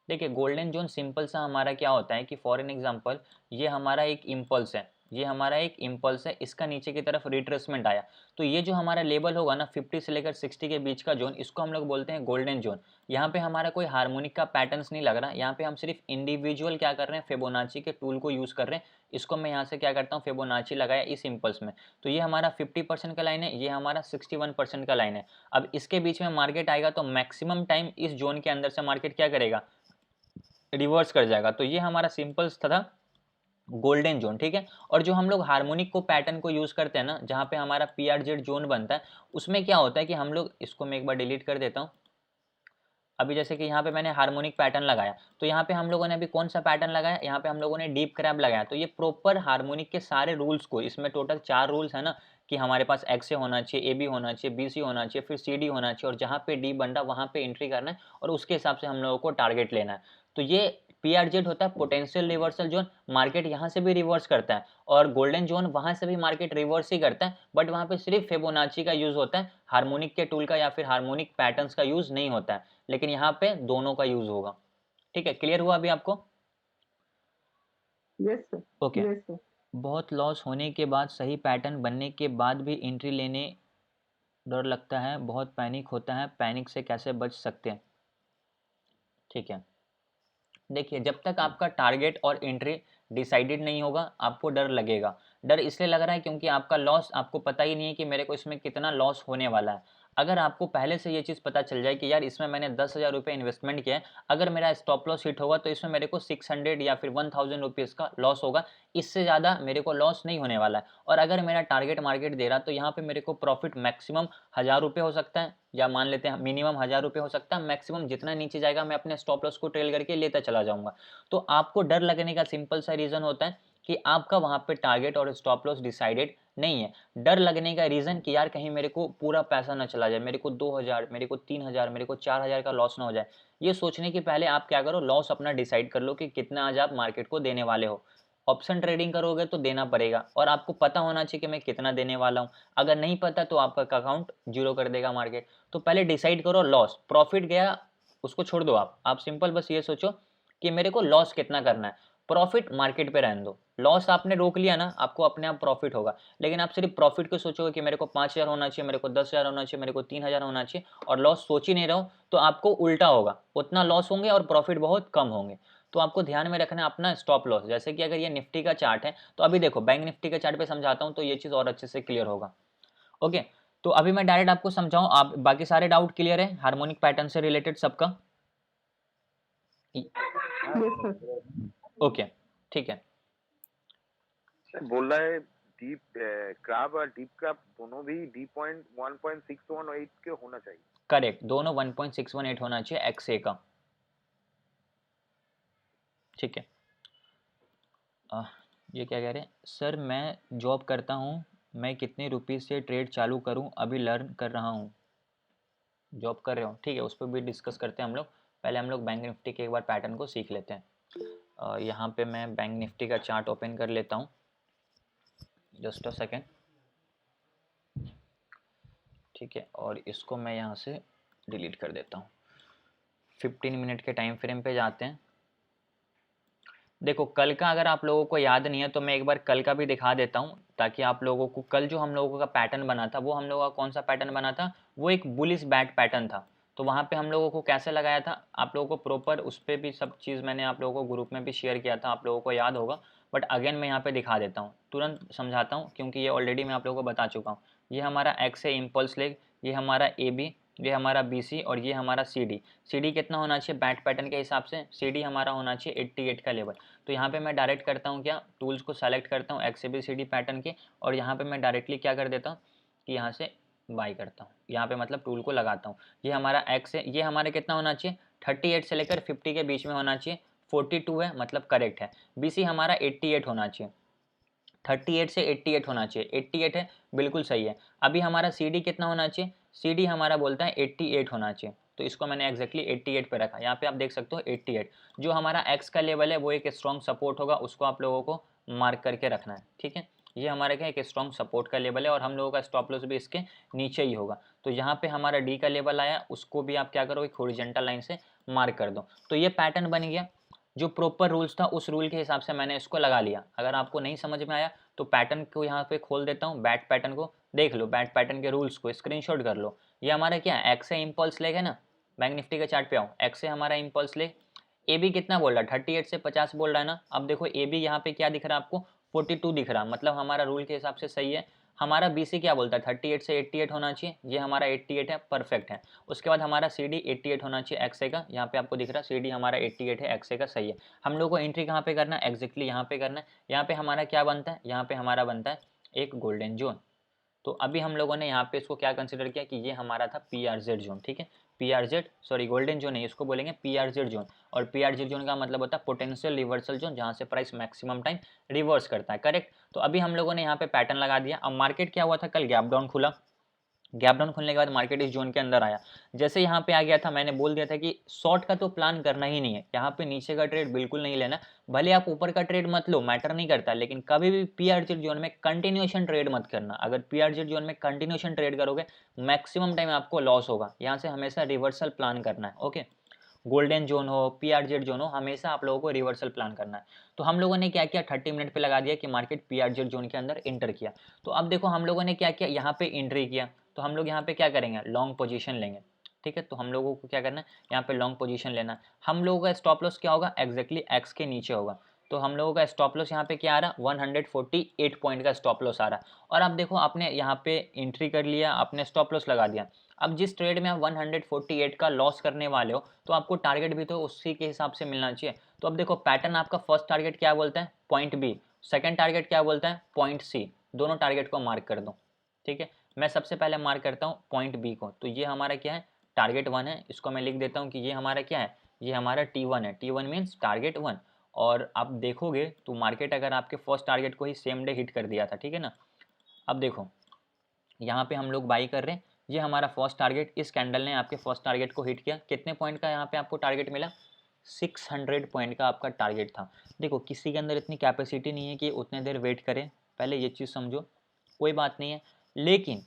देखिए गोल्डन जोन सिंपल सा हमारा क्या होता है कि फॉर एन एग्जांपल ये हमारा एक इम्पल्स है, ये हमारा एक इम्पल्स है, इसका नीचे की तरफ रिट्रेसमेंट आया, तो ये जो हमारा लेवल होगा ना 50 से लेकर 60 के बीच का जोन, इसको हम लोग बोलते हैं गोल्डन जोन। यहाँ पे हमारा कोई हार्मोनिक का पैटर्न्स नहीं लग रहा, यहाँ पे हम सिर्फ इंडिविजुअल क्या कर रहे हैं, फिबोनाची के टूल को यूज़ कर रहे हैं। इसको मैं यहाँ से क्या करता हूँ, फिबोनाची लगाया इस इम्पल्स में, तो ये हमारा 50% का लाइन है, ये हमारा 61% का लाइन है। अब इसके बीच में मार्केट आएगा तो मैक्सिमम टाइम इस जोन के अंदर से मार्केट क्या करेगा, रिवर्स कर जाएगा। तो ये हमारा सिंपल था गोल्डन जोन, ठीक है। और जो हम लोग हार्मोनिक को पैटर्न को यूज करते हैं ना, जहाँ पे हमारा पी आर जेड जोन बनता है, उसमें क्या होता है कि हम लोग, इसको मैं एक बार डिलीट कर देता हूँ। अभी जैसे कि यहाँ पे मैंने हार्मोनिक पैटर्न लगाया, तो यहाँ पे हम लोगों ने अभी कौन सा पैटर्न लगाया, यहाँ पे हम लोगों ने डीप क्रैब लगाया। तो ये प्रॉपर हार्मोनिक के सारे रूल्स को, इसमें टोटल 4 रूल्स है ना, कि हमारे पास एक्स ए होना चाहिए, ए बी होना चाहिए, बी सी होना चाहिए, फिर सी डी होना चाहिए, और जहाँ पे डी बन रहा वहाँ पे एंट्री करना है और उसके हिसाब से हम लोगों को टारगेट लेना है। तो ये पी आर जेड होता है पोटेंशियल रिवर्सल जोन, मार्केट यहाँ से भी रिवर्स करता है और गोल्डन जोन वहाँ से भी मार्केट रिवर्स ही करता है, बट वहाँ पे सिर्फ फिबोनाची का यूज होता है, हार्मोनिक के टूल का या फिर हार्मोनिक पैटर्न्स का यूज नहीं होता है, लेकिन यहाँ पे दोनों का यूज होगा। ठीक है, क्लियर हुआ अभी आपको? Yes, sir. Okay Yes, sir. बहुत लॉस होने के बाद सही पैटर्न बनने के बाद भी एंट्री लेने डर लगता है, बहुत पैनिक होता है, पैनिक से कैसे बच सकते हैं? ठीक है, देखिए जब तक आपका टारगेट और एंट्री डिसाइडेड नहीं होगा आपको डर लगेगा। डर इसलिए लग रहा है क्योंकि आपका लॉस, आपको पता ही नहीं है कि मेरे को इसमें कितना लॉस होने वाला है। अगर आपको पहले से ये चीज़ पता चल जाए कि यार इसमें मैंने 10,000 रुपये इन्वेस्टमेंट किया है, अगर मेरा स्टॉप लॉस हिट होगा तो इसमें मेरे को 600 या फिर 1000 रुपीज़ का लॉस होगा, इससे ज़्यादा मेरे को लॉस नहीं होने वाला है। और अगर मेरा टारगेट मार्केट दे रहा तो यहाँ पे मेरे को प्रॉफिट मैक्सिमम 1000 रुपये हो सकता है, या मान लेते हैं मिनिमम 1000 रुपये हो सकता है, मैक्सिमम जितना नीचे जाएगा मैं अपने स्टॉप लॉस को ट्रेल करके लेता चला जाऊँगा। तो आपको डर लगने का सिंपल सा रीज़न होता है कि आपका वहाँ पे टारगेट और स्टॉप लॉस डिसाइडेड नहीं है। डर लगने का रीज़न कि यार कहीं मेरे को पूरा पैसा ना चला जाए, मेरे को 2000, मेरे को 3000, मेरे को 4000 का लॉस ना हो जाए। ये सोचने के पहले आप क्या करो, लॉस अपना डिसाइड कर लो कि कितना आज आप मार्केट को देने वाले हो। ऑप्शन ट्रेडिंग करोगे तो देना पड़ेगा और आपको पता होना चाहिए कि मैं कितना देने वाला हूँ। अगर नहीं पता तो आपका अकाउंट जीरो कर देगा मार्केट। तो पहले डिसाइड करो लॉस, प्रॉफिट गया उसको छोड़ दो। आप सिंपल बस ये सोचो कि मेरे को लॉस कितना करना है, प्रॉफिट मार्केट पे रहने दो। लॉस आपने रोक लिया ना, आपको अपने आप प्रॉफिट होगा। लेकिन आप सिर्फ प्रॉफिट को सोचोगे कि मेरे को 5000 होना चाहिए, मेरे को 10,000 होना चाहिए, मेरे को 3000 होना चाहिए, और लॉस सोच ही नहीं रहो, तो आपको उल्टा होगा, उतना लॉस होंगे और प्रॉफिट बहुत कम होंगे। तो आपको ध्यान में रखना है अपना स्टॉप लॉस। जैसे कि अगर ये निफ्टी का चार्ट है तो अभी देखो बैंक निफ्टी के चार्ट पे समझाता हूँ तो ये चीज़ और अच्छे से क्लियर होगा। ओके, तो अभी मैं डायरेक्ट आपको समझाऊं, आप बाकी सारे डाउट क्लियर है हार्मोनिक पैटर्न से रिलेटेड सबका? ओके, ठीक है। बोल रहा है डीप क्रैब और डीप क्रैब दोनों भी डी पॉइंट 1.618 के होना चाहिए। करेक्ट, दोनों 1.618 होना चाहिए एक्सए का। ठीक है। ये क्या कह रहे हैं सर, मैं जॉब करता हूँ, मैं कितने रुपीज़ से ट्रेड चालू करूँ, अभी लर्न कर रहा हूँ। जॉब कर रहे हो, ठीक है, उस पर भी डिस्कस करते हैं हम लोग। पहले हम लोग बैंक निफ्टी के एक बार पैटर्न को सीख लेते हैं। यहाँ पे मैं बैंक निफ्टी का चार्ट ओपन कर लेता हूँ, जस्ट अ सेकेंड। ठीक है, और इसको मैं यहाँ से डिलीट कर देता हूँ। 15 मिनट के टाइम फ्रेम पे जाते हैं। देखो कल का अगर आप लोगों को याद नहीं है तो मैं एक बार कल का भी दिखा देता हूँ, ताकि आप लोगों को, कल जो हम लोगों का पैटर्न बना था वो हम लोगों का कौन सा पैटर्न बना था, वो एक बुलिश बैट पैटर्न था। तो वहाँ पे हम लोगों को कैसे लगाया था, आप लोगों को प्रॉपर उस पर भी सब चीज़ मैंने आप लोगों को ग्रुप में भी शेयर किया था, आप लोगों को याद होगा। बट अगेन मैं यहाँ पे दिखा देता हूँ, तुरंत समझाता हूँ, क्योंकि ये ऑलरेडी मैं आप लोगों को बता चुका हूँ। ये हमारा एक्स है इम्पल्स लेग, ये हमारा ए बी, ये हमारा बी सी, और ये हमारा सी डी। सी डी कितना होना चाहिए बैट पैटर्न के हिसाब से, सी डी हमारा होना चाहिए 88 का लेवल। तो यहाँ पे मैं डायरेक्ट करता हूँ क्या, टूल्स को सेलेक्ट करता हूँ X A B C D pattern के, और यहाँ पे मैं डायरेक्टली क्या कर देता हूँ कि यहाँ से बाई करता हूँ, यहाँ पे मतलब टूल को लगाता हूँ। ये हमारा एक्स है, ये हमारे कितना होना चाहिए 38 से लेकर 50 के बीच में होना चाहिए। 42 है मतलब करेक्ट है। बी सी हमारा 88 होना चाहिए, 38 से 88 होना चाहिए, 88 है बिल्कुल सही है। अभी हमारा सी डी कितना होना चाहिए, सी डी हमारा बोलता है 88 होना चाहिए, तो इसको मैंने एक्जैक्टली 88 पे रखा। यहाँ पे आप देख सकते हो 88। जो हमारा एक्स का लेवल है वो एक स्ट्रॉन्ग सपोर्ट होगा, उसको आप लोगों को मार्क करके रखना है। ठीक है, ये हमारा क्या एक स्ट्रॉन्ग सपोर्ट का लेवल है, और हम लोगों का स्टॉप लॉस भी इसके नीचे ही होगा। तो यहाँ पे हमारा डी का लेवल आया, उसको भी आप क्या करो एक हॉरिजॉन्टल लाइन से मार्क कर दो। तो ये पैटर्न बन गया, जो प्रॉपर रूल्स था उस रूल के हिसाब से मैंने इसको लगा लिया। अगर आपको नहीं समझ में आया तो पैटर्न को यहाँ पे खोल देता हूँ, बैट पैटर्न को देख लो, बैट पैटर्न के रूल्स को स्क्रीनशॉट कर लो। ये हमारा क्या है एक्स है इम्पल्स लेग है ना, बैंक निफ्टी के चार्ट पे आओ, एक्स है हमारा इम्पल्स लेग। ए बी कितना बोल रहा है 38 से 50 बोल रहा है ना। अब देखो ए बी यहाँ पे क्या दिख रहा है आपको 42 दिख रहा है, मतलब हमारा रूल के हिसाब से सही है। हमारा बी सी क्या बोलता है 38 से 88 होना चाहिए, ये हमारा 88 है, परफेक्ट है। उसके बाद हमारा सी डी 88 होना चाहिए एक्सए का, यहाँ पे आपको दिख रहा है सी डी हमारा 88 है, एक्सए का सही है। हम लोग को एंट्री कहाँ पे करना है, एग्जैक्टली यहाँ पे करना है। यहाँ पे हमारा क्या बनता है, यहाँ पे हमारा बनता है एक गोल्डन जोन। तो अभी हम लोगों ने यहाँ पे इसको क्या कंसिडर किया कि ये हमारा था पी आर जेड जोन। ठीक है, P R Z sorry golden zone है, इसको बोलेंगे पी आर जेड जोन। और पी आर जेड जोन का मतलब होता है पोटेंशियल रिवर्सल जोन, जहाँ से प्राइस मैक्सिमम टाइम रिवर्स करता है। करेक्ट, तो अभी हम लोगों ने यहाँ पे पैटर्न लगा दिया। अब मार्केट क्या हुआ था, कल गैप डाउन खुला, गैप डाउन खुलने के बाद मार्केट इस जोन के अंदर आया। जैसे यहाँ पे आ गया था मैंने बोल दिया था कि शॉर्ट का तो प्लान करना ही नहीं है, यहाँ पे नीचे का ट्रेड बिल्कुल नहीं लेना। भले आप ऊपर का ट्रेड मत लो, मैटर नहीं करता, लेकिन कभी भी पीआरजेड जोन में कंटिन्यूएशन ट्रेड मत करना। अगर पीआरजेड जोन में कंटिन्यूएशन ट्रेड करोगे मैक्सिमम टाइम आपको लॉस होगा। यहाँ से हमेशा रिवर्सल प्लान करना है। ओके, गोल्डन जोन हो पीआरजेड जोन हो, हमेशा आप लोगों को रिवर्सल प्लान करना है। तो हम लोगों ने क्या किया 30 मिनट पे लगा दिया कि मार्केट पीआरजेड जोन के अंदर इंटर किया। तो अब देखो हम लोगों ने क्या किया, यहाँ पे एंट्री किया, तो हम लोग यहाँ पे क्या करेंगे लॉन्ग पोजीशन लेंगे। ठीक है, तो हम लोगों को क्या करना है यहाँ पे लॉन्ग पोजीशन लेना है। हम लोगों का स्टॉप लॉस क्या होगा, एग्जैक्टली एक्स के नीचे होगा। तो हम लोगों का स्टॉप लॉस यहाँ पे क्या आ रहा है, 148 पॉइंट का स्टॉप लॉस आ रहा है। और अब देखो आपने यहाँ पे एंट्री कर लिया, आपने स्टॉप लॉस लगा दिया। अब जिस ट्रेड में आप 148 का लॉस करने वाले हो तो आपको टारगेट भी तो उसी के हिसाब से मिलना चाहिए। तो अब देखो पैटर्न आपका फर्स्ट टारगेट क्या बोलता है, पॉइंट बी, सेकंड टारगेट क्या बोलता है, पॉइंट सी। दोनों टारगेट को मार्क कर दो, ठीक है। मैं सबसे पहले मार्क करता हूँ पॉइंट बी को। तो ये हमारा क्या है, टारगेट 1 है। इसको मैं लिख देता हूँ कि ये हमारा क्या है, ये हमारा T1 है। T1 means target 1। और आप देखोगे तो मार्केट अगर आपके फर्स्ट टारगेट को ही सेम डे हिट कर दिया था, ठीक है ना। अब देखो यहाँ पे हम लोग बाई कर रहे हैं, ये हमारा फर्स्ट टारगेट, इस कैंडल ने आपके फर्स्ट टारगेट को हिट किया। कितने पॉइंट का यहाँ पे आपको टारगेट मिला, 600 पॉइंट का आपका टारगेट था। देखो किसी के अंदर इतनी कैपेसिटी नहीं है कि उतने देर वेट करें, पहले ये चीज़ समझो, कोई बात नहीं है। लेकिन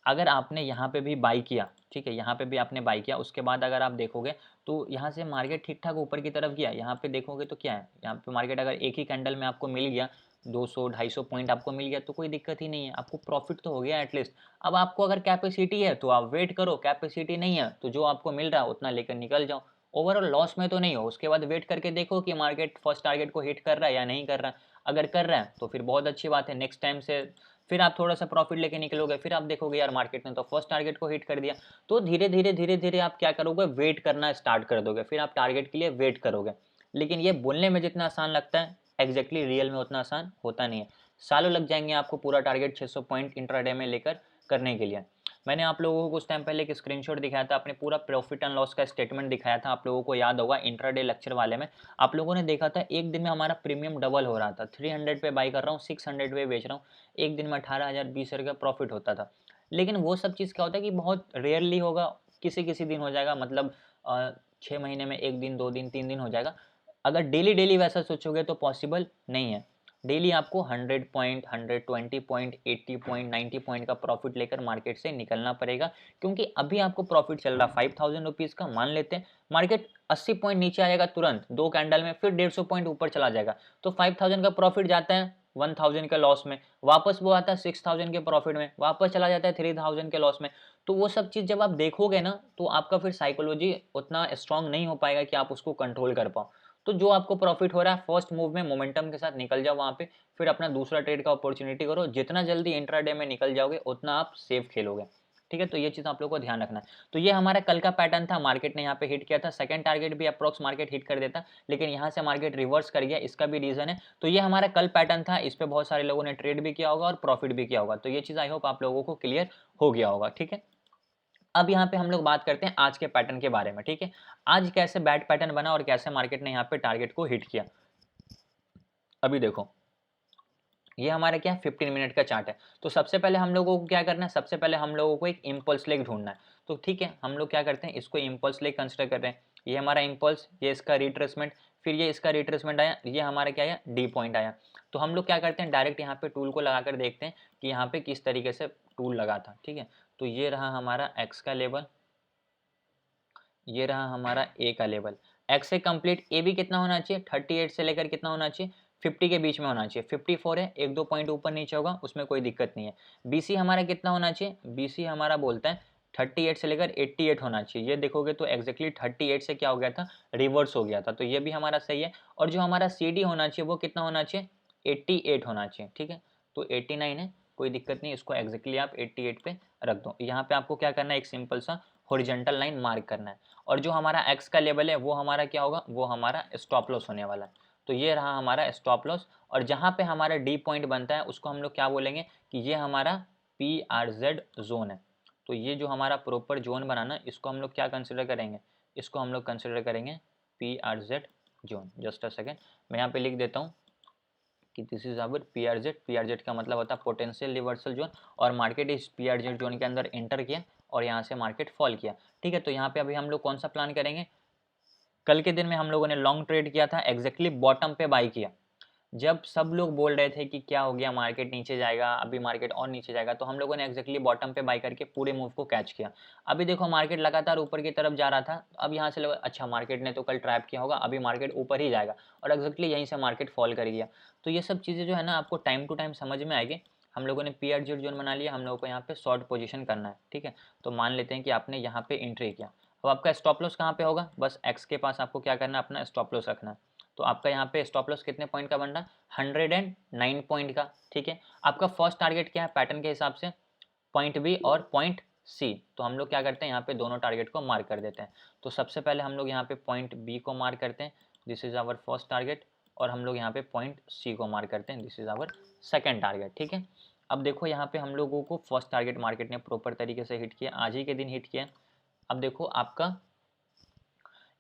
अगर आपने यहाँ पे भी बाई किया, ठीक है, यहाँ पे भी आपने बाई किया, उसके बाद अगर आप देखोगे तो यहाँ से मार्केट ठीक ठाक ऊपर की तरफ गया। यहाँ पे देखोगे तो क्या है, यहाँ पे मार्केट अगर एक ही कैंडल में आपको मिल गया 200-250 पॉइंट आपको मिल गया तो कोई दिक्कत ही नहीं है, आपको प्रॉफिट तो हो गया एटलीस्ट। अब आपको अगर कैपेसिटी है तो आप वेट करो, कैपेसिटी नहीं है तो जो आपको मिल रहा है उतना लेकर निकल जाओ। ओवरऑल लॉस में तो नहीं हो, उसके बाद वेट करके देखो कि मार्केट फर्स्ट टारगेट को हिट कर रहा है या नहीं कर रहा है। अगर कर रहा है तो फिर बहुत अच्छी बात है, नेक्स्ट टाइम से फिर आप थोड़ा सा प्रॉफिट लेके निकलोगे। फिर आप देखोगे यार मार्केट ने तो फर्स्ट टारगेट को हिट कर दिया, तो धीरे धीरे धीरे धीरे आप क्या करोगे, वेट करना स्टार्ट कर दोगे, फिर आप टारगेट के लिए वेट करोगे। लेकिन ये बोलने में जितना आसान लगता है एग्जैक्टली रियल में उतना आसान होता नहीं है। सालों लग जाएंगे आपको पूरा टारगेट 600 पॉइंट इंट्राडे में लेकर करने के लिए। मैंने आप लोगों को कुछ टाइम पहले एक स्क्रीनशॉट दिखाया था, अपने पूरा प्रॉफिट एंड लॉस का स्टेटमेंट दिखाया था, आप लोगों को याद होगा इंट्राडे लेक्चर वाले में। आप लोगों ने देखा था एक दिन में हमारा प्रीमियम डबल हो रहा था, 300 पे बाई कर रहा हूँ, 600 पे बेच रहा हूँ, एक दिन में 18,000 20,000 का प्रॉफिट होता था। लेकिन वो सब चीज़ क्या होता है कि बहुत रेयरली होगा, किसी किसी दिन हो जाएगा, मतलब 6 महीने में एक दिन, 2 दिन, 3 दिन हो जाएगा। अगर डेली डेली वैसा सोचोगे तो पॉसिबल नहीं है। डेली आपको 100 पॉइंट, 120 पॉइंट, 80 पॉइंट, 90 पॉइंट का प्रॉफिट लेकर मार्केट से निकलना पड़ेगा। क्योंकि अभी आपको प्रॉफिट चल रहा 5,000 रुपीज़ का, मान लेते हैं मार्केट 80 पॉइंट नीचे आएगा तुरंत 2 कैंडल में, फिर 150 पॉइंट ऊपर चला जाएगा, तो 5,000 का प्रॉफिट जाता है 1,000 का लॉस में, वापस वो आता है 6,000 के प्रॉफिट में, वापस चला जाता है 3,000 के लॉस में। तो वो सब चीज़ जब आप देखोगे ना तो आपका फिर साइकोलॉजी उतना स्ट्रांग नहीं हो पाएगा कि आप उसको कंट्रोल कर पाओ। तो जो आपको प्रॉफिट हो रहा है फर्स्ट मूव में मोमेंटम के साथ निकल जाओ वहाँ पे, फिर अपना दूसरा ट्रेड का अपॉर्चुनिटी करो। जितना जल्दी इंट्राडे में निकल जाओगे उतना आप सेफ खेलोगे, ठीक है। तो ये चीज़ आप लोगों को ध्यान रखना है। तो ये हमारा कल का पैटर्न था, मार्केट ने यहाँ पे हिट किया था, सेकंड टारगेट भी अप्रॉक्स मार्केट हिट कर देता, लेकिन यहाँ से मार्केट रिवर्स कर गया, इसका भी रीजन है। तो ये हमारा कल पैटर्न था, इस पे बहुत सारे लोगों ने ट्रेड भी किया होगा और प्रॉफिट भी किया होगा। तो ये चीज़ आई होप आप लोगों को क्लियर हो गया होगा, ठीक है। अब यहाँ पे हम लोग बात करते हैं आज के पैटर्न के बारे में, ठीक है। आज कैसे बैड पैटर्न बना और कैसे मार्केट ने यहाँ पे टारगेट को हिट किया। अभी देखो ये हमारा क्या है, 15 मिनट का चार्ट है। तो सबसे पहले हम लोगों को क्या करना है, सबसे पहले हम लोगों को एक इम्पल्स लेग ढूंढना है। तो ठीक है, हम लोग क्या करते हैं, इसको इम्पल्स लेग कंसिडर कर रहे हैं। ये हमारा इम्पल्स, ये इसका रिट्रेसमेंट, फिर ये इसका रिट्रेसमेंट आया, ये हमारा क्या आया, डी पॉइंट आया। तो हम लोग क्या करते हैं, डायरेक्ट यहाँ पे टूल को लगाकर देखते हैं कि यहाँ पे किस तरीके से टूल लगा था, ठीक है। तो ये रहा हमारा एक्स का लेवल, ये रहा हमारा ए का लेवल। एक्स से कंप्लीट ए भी कितना होना चाहिए, 38 से लेकर कितना होना चाहिए, 50 के बीच में होना चाहिए। 54 है, 1-2 पॉइंट ऊपर नीचे होगा उसमें कोई दिक्कत नहीं है। बीसी हमारा कितना होना चाहिए, बीसी हमारा बोलता है 38 से लेकर 88 होना चाहिए। ये देखोगे तो एग्जैक्टली 38 से क्या हो गया था, रिवर्स हो गया था, तो ये भी हमारा सही है। और जो हमारा सी डी होना चाहिए वो कितना होना चाहिए, 88 होना चाहिए, ठीक है। तो 89 है, कोई दिक्कत नहीं, इसको एग्जैक्टली आप 88 पे रख दो। यहाँ पे आपको क्या करना है, एक सिंपल सा हॉरिजॉन्टल लाइन मार्क करना है। और जो हमारा एक्स का लेवल है वो हमारा क्या होगा, वो हमारा स्टॉप लॉस होने वाला है। तो ये रहा हमारा स्टॉप लॉस। और जहाँ पे हमारा डी पॉइंट बनता है उसको हम लोग क्या बोलेंगे कि ये हमारा पी आर जेड जोन है। तो ये जो हमारा प्रॉपर जोन बनाना, इसको हम लोग क्या कंसिडर करेंगे, इसको हम लोग कंसिडर करेंगे P R Z zone. Just a second, मैं यहाँ पे लिख देता हूँ कि this is our P R Z. P R Z का मतलब होता है पोटेंशियल रिवर्सल जोन, और मार्केट इस पी आर जेड जोन के अंदर एंटर किया और यहाँ से मार्केट फॉल किया, ठीक है। तो यहाँ पे अभी हम लोग कौन सा प्लान करेंगे, कल के दिन में हम लोगों ने लॉन्ग ट्रेड किया था, एग्जैक्टली बॉटम पे बाई किया। जब सब लोग बोल रहे थे कि क्या हो गया, मार्केट नीचे जाएगा, अभी मार्केट और नीचे जाएगा, तो हम लोगों ने एग्जैक्टली बॉटम पे बाई करके पूरे मूव को कैच किया। अभी देखो मार्केट लगातार ऊपर की तरफ जा रहा था, अब यहाँ से लगा अच्छा मार्केट ने तो कल ट्रैप किया होगा, अभी मार्केट ऊपर ही जाएगा, और एग्जैक्टली यहीं से मार्केट फॉल कर गया। तो ये सब चीज़ें जो है ना आपको टाइम टू टाइम समझ में आएगी। हम लोगों ने पी आर जेड जोन बना लिया, हम लोगों को यहाँ पे शॉर्ट पोजीशन करना है, ठीक है। तो मान लेते हैं कि आपने यहाँ पे एंट्री किया, अब आपका स्टॉप लॉस कहाँ पे होगा, बस एक्स के पास आपको क्या करना है, अपना स्टॉप लॉस रखना है। तो आपका यहाँ पे स्टॉप लॉस कितने पॉइंट का बन रहा है 109 पॉइंट का, ठीक है। आपका फर्स्ट टारगेट क्या है पैटर्न के हिसाब से, पॉइंट बी और पॉइंट सी। तो हम लोग क्या करते हैं यहाँ पे दोनों टारगेट को मार्क कर देते हैं। तो सबसे पहले हम लोग यहाँ पे पॉइंट बी को मार्क करते हैं, this is our first target, और हम लोग यहाँ पे पॉइंट सी को मार्क करते हैं, this is our second target, ठीक है। अब देखो यहाँ पे हम लोगों को फर्स्ट टारगेट मार्केट ने प्रॉपर तरीके से हिट किया, आज ही के दिन हिट किया। अब देखो आपका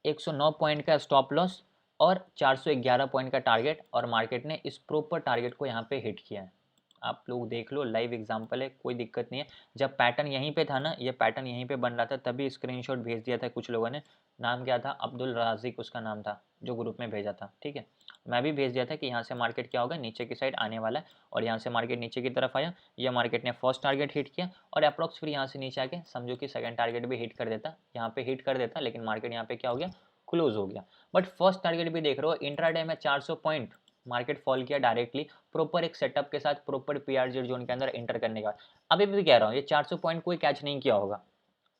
109 पॉइंट का स्टॉप लॉस और 411 पॉइंट का टारगेट, और मार्केट ने इस प्रॉपर टारगेट को यहाँ पे हिट किया है। आप लोग देख लो, लाइव एग्जांपल है, कोई दिक्कत नहीं है। जब पैटर्न यहीं पे था ना, ये पैटर्न यहीं पे बन रहा था, तभी स्क्रीनशॉट भेज दिया था कुछ लोगों ने, नाम क्या था, अब्दुल राजिक उसका नाम था, जो ग्रुप में भेजा था, ठीक है। मैं भी भेज दिया था कि यहाँ से मार्केट क्या होगा, नीचे की साइड आने वाला है, और यहाँ से मार्केट नीचे की तरफ आया, यह मार्केट ने फर्स्ट टारगेट हिट किया, और अप्रॉक्स फिर यहाँ से नीचे आके समझो कि सेकंड टारगेट भी हिट कर देता, यहाँ पे हिट कर देता, लेकिन मार्केट यहाँ पे क्या हो गया, क्लोज हो गया। बट फर्स्ट टारगेट भी देख रहे हो, इंट्राडे में 400 पॉइंट मार्केट फॉल किया डायरेक्टली, प्रॉपर एक सेटअप के साथ, प्रॉपर पीआरजेड जोन के अंदर एंटर करने का। अभी भी कह रहा हूँ ये 400 पॉइंट कोई कैच नहीं किया होगा,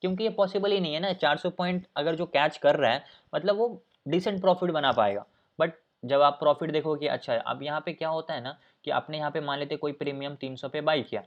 क्योंकि ये पॉसिबल ही नहीं है ना। 400 पॉइंट अगर जो कैच कर रहा है मतलब वो डिसेंट प्रॉफिट बना पाएगा। बट जब आप प्रॉफिट देखो कि अच्छा है, अब यहाँ पे क्या होता है ना कि आपने यहाँ पे मान लेते कोई प्रीमियम 300 पे बाई किया,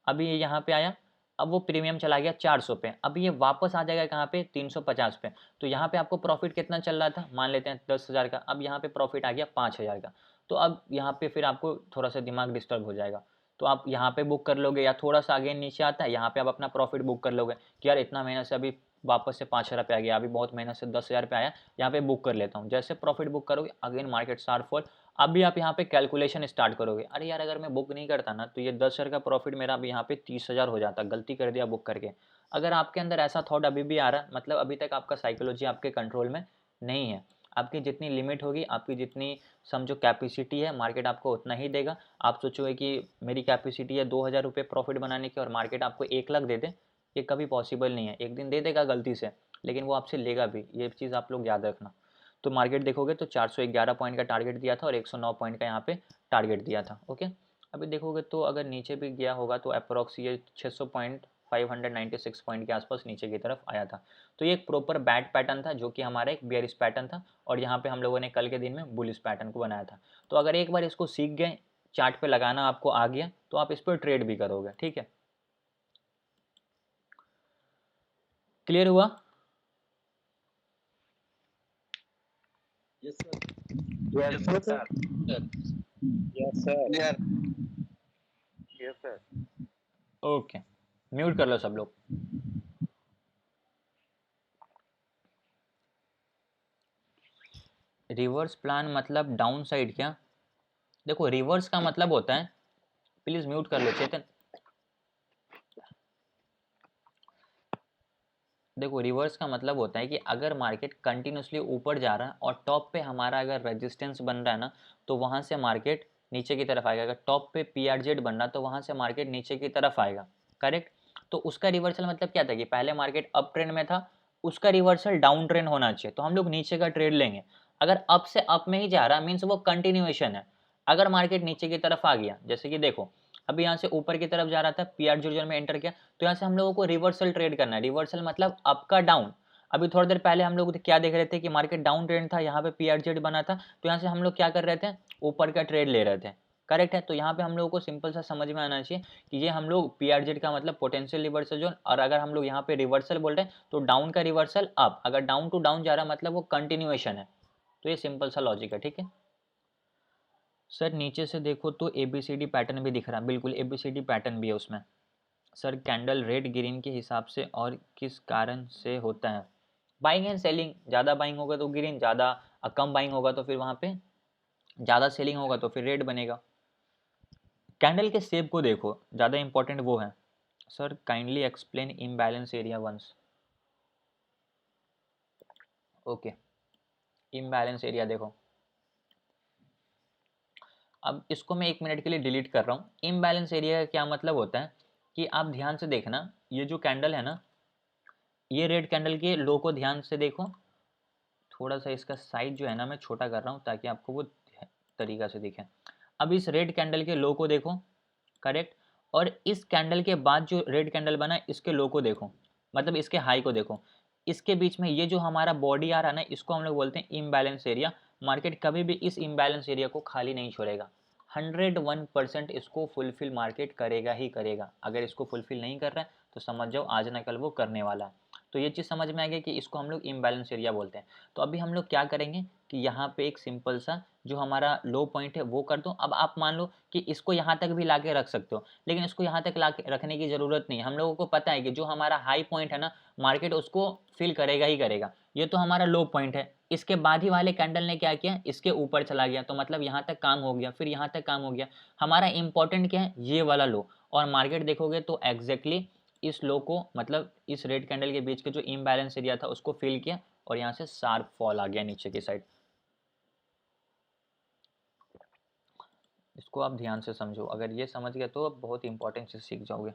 अभी ये यहाँ पे आया, अब वो प्रीमियम चला गया 400 पे, अब ये वापस आ जाएगा कहाँ पे 350 पे। तो यहाँ पे आपको प्रॉफिट कितना चल रहा था, मान लेते हैं 10,000 का, अब यहाँ पे प्रॉफिट आ गया 5,000 का। तो अब यहाँ पे फिर आपको थोड़ा सा दिमाग डिस्टर्ब हो जाएगा, तो आप यहाँ पे बुक कर लोगे, या थोड़ा सा आगे नीचे आता है यहाँ पे आप अपना प्रॉफिट बुक कर लोगे कि यार इतना मेहनत से अभी वापस से 5,000 पे आ गया, अभी बहुत मेहनत से 10,000 पे आया, यहाँ पे बुक कर लेता हूँ। जैसे प्रॉफिट बुक करोगे अगेन मार्केट स्टार्ट फॉल, अभी आप यहाँ पे कैलकुलेशन स्टार्ट करोगे, अरे यार अगर मैं बुक नहीं करता ना तो ये 10,000 का प्रॉफिट मेरा अभी यहाँ पे 30,000 हो जाता, गलती कर दिया बुक करके। अगर आपके अंदर ऐसा थॉट अभी भी आ रहा है, मतलब अभी तक आपका साइकोलॉजी आपके कंट्रोल में नहीं है। आपकी जितनी लिमिट होगी, आपकी जितनी समझो कैपेसिटी है, मार्केट आपको उतना ही देगा। आप सोचोगे कि मेरी कैपेसिटी है 2,000 रुपये प्रॉफिट बनाने की और मार्केट आपको 1 लाख दे दे, ये कभी पॉसिबल नहीं है। एक दिन दे देगा गलती से, लेकिन वो आपसे लेगा भी, ये चीज़ आप लोग याद रखना। तो मार्केट देखोगे तो 411 पॉइंट का टारगेट दिया था और 109 पॉइंट का यहाँ पे टारगेट दिया था, ओके। अभी देखोगे तो अगर नीचे भी गया होगा तो अप्रॉक्स ये 600 पॉइंट 596 पॉइंट के आसपास नीचे की तरफ आया था। तो ये एक प्रॉपर बैड पैटर्न था, जो कि हमारा एक बेयरिश पैटर्न था, और यहाँ पे हम लोगों ने कल के दिन में बुलिश पैटर्न को बनाया था। तो अगर एक बार इसको सीख गए, चार्ट पे लगाना आपको आ गया, तो आप इस पर ट्रेड भी करोगे, ठीक है। क्लियर हुआ? Yes sir. Yes, sir. Yes sir. Yes sir. Okay, mute कर लो सब लोग। रिवर्स प्लान मतलब डाउन साइड क्या? देखो रिवर्स का मतलब होता है, प्लीज म्यूट कर लो चेतन। देखो रिवर्स का मतलब होता है कि अगर मार्केट कंटिन्यूसली ऊपर जा रहा है और टॉप पे हमारा अगर रेजिस्टेंस बन रहा है ना, तो वहां से मार्केट नीचे की तरफ आएगा। अगर टॉप पे पीआरजेड बन रहा तो वहां से मार्केट नीचे की तरफ आएगा, करेक्ट। तो उसका रिवर्सल मतलब क्या था कि पहले मार्केट अप ट्रेंड में था, उसका रिवर्सल डाउन ट्रेंड होना चाहिए, तो हम लोग नीचे का ट्रेड लेंगे। अगर अप से अप में ही जा रहा मीन्स वो कंटिन्यूएशन है। अगर मार्केट नीचे की तरफ आ गया, जैसे कि देखो अभी यहाँ से ऊपर की तरफ जा रहा था, पीआरजेड जोन में एंटर किया, तो यहाँ से हम लोगों को रिवर्सल ट्रेड करना है। रिवर्सल मतलब अप का डाउन। अभी थोड़ी देर पहले हम लोग क्या देख रहे थे कि मार्केट डाउन ट्रेंड था, यहाँ पे पीआरजेड बना था, तो यहाँ से हम लोग क्या कर रहे थे, ऊपर का ट्रेड ले रहे थे, करेक्ट है। तो यहाँ पे हम लोगों को सिंपल सा समझ में आना चाहिए कि ये हम लोग पीआरजेड का मतलब पोटेंशियल रिवर्सल जोन, और अगर हम लोग यहाँ पे रिवर्सल बोल रहे हैं तो डाउन का रिवर्सल अप, अगर डाउन टू डाउन जा रहा है मतलब वो कंटिन्यूएशन है। तो ये सिंपल सा लॉजिक है, ठीक है। सर नीचे से देखो तो एबीसीडी पैटर्न भी दिख रहा है, बिल्कुल एबीसीडी पैटर्न भी है उसमें। सर कैंडल रेड ग्रीन के हिसाब से और किस कारण से होता है? बाइंग एंड सेलिंग, ज़्यादा बाइंग होगा तो ग्रीन, ज़्यादा कम बाइंग होगा तो फिर वहाँ पे ज़्यादा सेलिंग होगा तो फिर रेड बनेगा। कैंडल के शेप को देखो, ज़्यादा इंपॉर्टेंट वो है। Sir kindly explain imbalance area once. Okay, imbalance area देखो, अब इसको मैं 1 मिनट के लिए डिलीट कर रहा हूँ। इम्बैलेंस एरिया का क्या मतलब होता है कि आप ध्यान से देखना, ये जो कैंडल है ना, ये रेड कैंडल के लो को ध्यान से देखो। थोड़ा सा इसका साइज जो है ना मैं छोटा कर रहा हूँ ताकि आपको वो तरीका से दिखे। अब इस रेड कैंडल के लो को देखो, करेक्ट, और इस कैंडल के बाद जो रेड कैंडल बना है इसके लो को देखो, मतलब इसके हाई को देखो। इसके बीच में ये जो हमारा बॉडी आ रहा है ना, इसको हम लोग बोलते हैं इम्बैलेंस एरिया। मार्केट कभी भी इस इम्बैलेंस एरिया को खाली नहीं छोड़ेगा। 101% इसको फुलफिल मार्केट करेगा ही करेगा। अगर इसको फुलफिल नहीं कर रहा है तो समझ जाओ आज ना कल वो करने वाला है। तो ये चीज़ समझ में आ गया कि इसको हम लोग इम्बैलेंस एरिया बोलते हैं। तो अभी हम लोग क्या करेंगे कि यहाँ पे एक सिंपल सा जो हमारा लो पॉइंट है वो कर दो। अब आप मान लो कि इसको यहाँ तक भी ला के रख सकते हो, लेकिन इसको यहाँ तक ला के रखने की ज़रूरत नहीं है। हम लोगों को पता है कि जो हमारा हाई पॉइंट है ना, मार्केट उसको फिल करेगा ही करेगा। ये तो हमारा लो पॉइंट है, इसके बाद ही वाले कैंडल ने क्या किया, इसके ऊपर चला गया, तो मतलब यहाँ तक काम हो गया, फिर यहाँ तक काम हो गया। हमारा इंपॉर्टेंट क्या है, ये वाला लो। और मार्केट देखोगे तो एग्जैक्टली इस लो को, मतलब इस रेड कैंडल के बीच के जो इम्बैलेंस एरिया था उसको फिल किया और यहाँ से शार्प फॉल आ गया नीचे की साइड। इसको आप ध्यान से समझो, अगर ये समझ गए तो बहुत इंपॉर्टेंट चीज़ सीख जाओगे।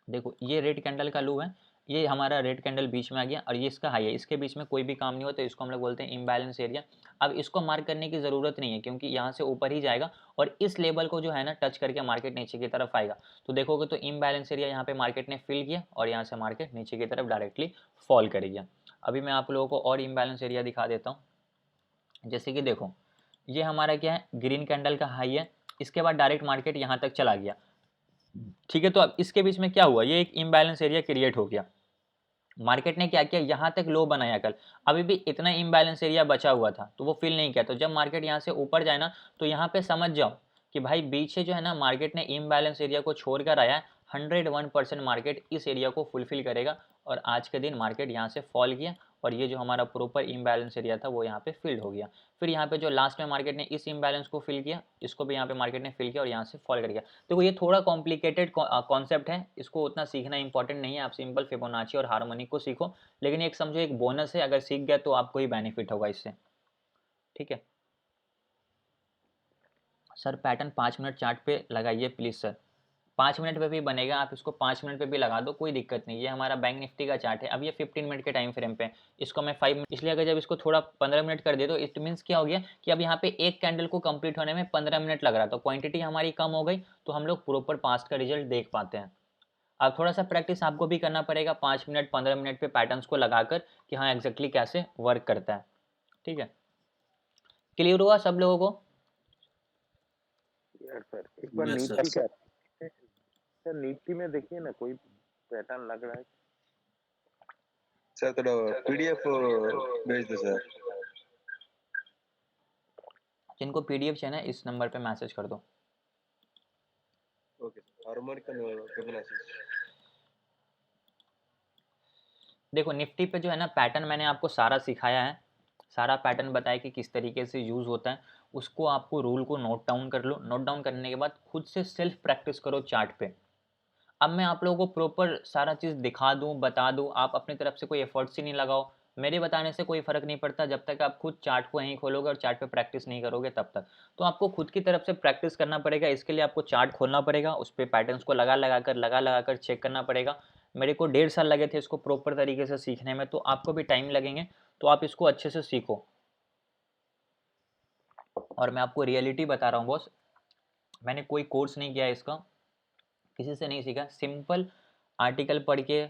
देखो ये रेड कैंडल का लो है, ये हमारा रेड कैंडल बीच में आ गया और ये इसका हाई है, इसके बीच में कोई भी काम नहीं होता, इसको हम लोग बोलते हैं इम्बैलेंस एरिया। अब इसको मार्क करने की ज़रूरत नहीं है क्योंकि यहाँ से ऊपर ही जाएगा और इस लेवल को जो है ना टच करके मार्केट नीचे की तरफ आएगा। तो देखोगे तो इम्बैलेंस एरिया यहाँ पे मार्केट ने फिल किया और यहाँ से मार्केट नीचे की तरफ डायरेक्टली फॉल कर गया। अभी मैं आप लोगों को और इम्बैलेंस एरिया दिखा देता हूँ। जैसे कि देखो ये हमारा क्या है, ग्रीन कैंडल का हाई है, इसके बाद डायरेक्ट मार्केट यहाँ तक चला गया, ठीक है। तो अब इसके बीच में क्या हुआ, ये एक इम्बैलेंस एरिया क्रिएट हो गया। मार्केट ने क्या किया, यहाँ तक लो बनाया कल, अभी भी इतना इम्बैलेंस एरिया बचा हुआ था तो वो फिल नहीं किया। तो जब मार्केट यहाँ से ऊपर जाए ना तो यहाँ पे समझ जाओ कि भाई बीच से जो है ना मार्केट ने इम्बैलेंस एरिया को छोड़कर आया, 101% मार्केट इस एरिया को फुलफिल करेगा। और आज के दिन मार्केट यहाँ से फॉल किया और ये जो हमारा प्रॉपर इम्बैलेंस एरिया था वो यहाँ पे फिल्ड हो गया। फिर यहाँ पे जो लास्ट में मार्केट ने इस इम्बैलेंस को फिल किया, इसको भी यहाँ पे मार्केट ने फिल किया और यहाँ से फॉल कर गया। देखो ये थोड़ा कॉम्प्लिकेटेड कॉन्सेप्ट है, इसको उतना सीखना इंपॉर्टेंट नहीं है, आप सिंपल फिबोनाची और हार्मोनिक को सीखो। लेकिन एक समझो एक बोनस है, अगर सीख गया तो आपको ही बेनिफिट होगा इससे, ठीक है। सर पैटर्न 5 मिनट चार्ट पे लगाइए प्लीज़ सर। 5 मिनट पे भी बनेगा, आप इसको 5 मिनट पे भी लगा दो, कोई दिक्कत नहीं। ये हमारा बैंक निफ्टी का चार्ट है, अब ये 15 मिनट के टाइम फ्रेम पे, इसको मैं 5 मिनट, इसलिए अगर जब इसको थोड़ा 15 मिनट कर दे तो इट मीन्स क्या हो गया कि अब यहाँ पे एक कैंडल को कंप्लीट होने में 15 मिनट लग रहा था, क्वांटिटी हमारी कम हो गई, तो हम लोग प्रॉपर पास्ट का रिजल्ट देख पाते हैं। अब थोड़ा सा प्रैक्टिस आपको भी करना पड़ेगा 5 मिनट 15 मिनट पे पैटर्न्स को लगाकर कि हाँ एग्जैक्टली कैसे वर्क करता है, ठीक है। क्लियर हुआ सब लोगों को? यार सर एक बार Yes, निफ्टी sir. का, सर निफ्टी में देखिए ना कोई पैटर्न लग रहा है। सर थोड़ा पीडीएफ भेज दो सर। जिनको पीडीएफ चाहिए ना इस नंबर पे मैसेज कर दो। ओके सर, हार्मोनिक और फिबोनाची। देखो निफ्टी पे जो है ना पैटर्न मैंने आपको सारा सिखाया है, सारा पैटर्न बताया कि किस तरीके से यूज़ होता है, उसको आपको रूल को नोट डाउन कर लो। नोट डाउन करने के बाद खुद से सेल्फ प्रैक्टिस करो चार्ट पे। अब मैं आप लोगों को प्रॉपर सारा चीज़ दिखा दूँ, बता दूँ, आप अपनी तरफ से कोई एफर्ट्स ही नहीं लगाओ, मेरे बताने से कोई फ़र्क नहीं पड़ता जब तक आप खुद चार्ट को यहीं खोलोगे और चार्ट पे प्रैक्टिस नहीं करोगे तब तक। तो आपको खुद की तरफ से प्रैक्टिस करना पड़ेगा, इसके लिए आपको चार्ट खोलना पड़ेगा, उस पे पैटर्न्स को लगा कर चेक करना पड़ेगा। मेरे को 1.5 साल लगे थे इसको प्रॉपर तरीके से सीखने में, तो आपको भी टाइम लगेंगे, तो आप इसको अच्छे से सीखो। और मैं आपको रियलिटी बता रहा हूँ बॉस, मैंने कोई कोर्स नहीं किया है इसका, किसी से नहीं सीखा, सिंपल आर्टिकल पढ़ के,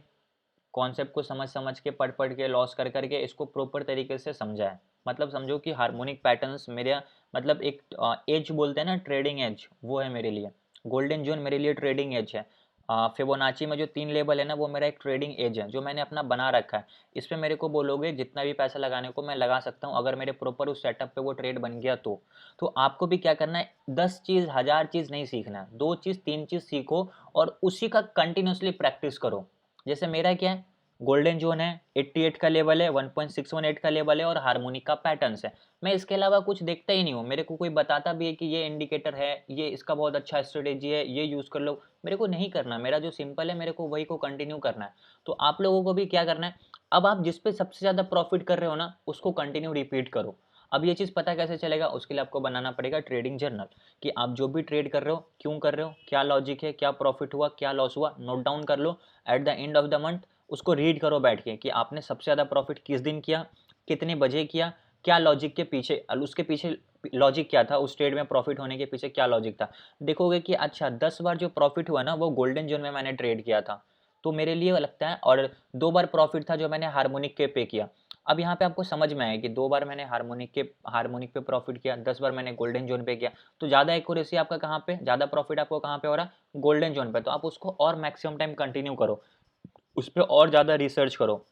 कॉन्सेप्ट को समझ के, पढ़ के, लॉस कर के इसको प्रॉपर तरीके से समझा है। मतलब समझो कि हार्मोनिक पैटर्न्स मेरा मतलब एक एज बोलते हैं ना, ट्रेडिंग एज, वो है मेरे लिए। गोल्डन जोन मेरे लिए ट्रेडिंग एज है। फिबोनाची में जो 3 लेवल है ना वो मेरा एक ट्रेडिंग एज है जो मैंने अपना बना रखा है। इस पे मेरे को बोलोगे जितना भी पैसा लगाने को मैं लगा सकता हूँ, अगर मेरे प्रॉपर उस सेटअप पे वो ट्रेड बन गया तो आपको भी क्या करना है, 10 चीज़ 1000 चीज़ नहीं सीखना है, 2 चीज़ 3 चीज़ सीखो और उसी का कंटिन्यूसली प्रैक्टिस करो। जैसे मेरा क्या है, गोल्डन जोन है, 88 का लेवल है, 1.618 का लेवल है और हार्मोनिक का पैटर्न्स है। मैं इसके अलावा कुछ देखता ही नहीं हूँ, मेरे को कोई बताता भी है कि ये इंडिकेटर है, ये इसका बहुत अच्छा स्ट्रेटेजी है, ये यूज़ कर लो, मेरे को नहीं करना। मेरा जो सिंपल है मेरे को वही को कंटिन्यू करना है। तो आप लोगों को भी क्या करना है, अब आप जिस पे सबसे ज़्यादा प्रॉफिट कर रहे हो ना उसको कंटिन्यू रिपीट करो। अब ये चीज़ पता कैसे चलेगा, उसके लिए आपको बनाना पड़ेगा ट्रेडिंग जर्नल, कि आप जो भी ट्रेड कर रहे हो क्यों कर रहे हो, क्या लॉजिक है, क्या प्रॉफिट हुआ, क्या लॉस हुआ, नोट डाउन कर लो। At the end of the month उसको रीड करो बैठ के कि आपने सबसे ज़्यादा प्रॉफिट किस दिन किया, कितने बजे किया, क्या लॉजिक के पीछे, उसके पीछे लॉजिक क्या था, उस ट्रेड में प्रॉफिट होने के पीछे क्या लॉजिक था। देखोगे कि अच्छा 10 बार जो प्रॉफिट हुआ ना वो गोल्डन जोन में मैंने ट्रेड किया था, तो मेरे लिए लगता है, और 2 बार प्रॉफिट था जो मैंने हार्मोनिक के पे किया। अब यहाँ पे आपको समझ में आया कि 2 बार मैंने हार्मोनिक पे प्रॉफिट किया, 10 बार मैंने गोल्डन जोन पे किया, तो ज़्यादा एक्यूरेसी आपका कहाँ पे, ज़्यादा प्रॉफिट आपको कहाँ पे हो रहा है, गोल्डन जोन पे। तो आप उसको और मैक्सिमम टाइम कंटिन्यू करो, उस पर और ज़्यादा रिसर्च करो।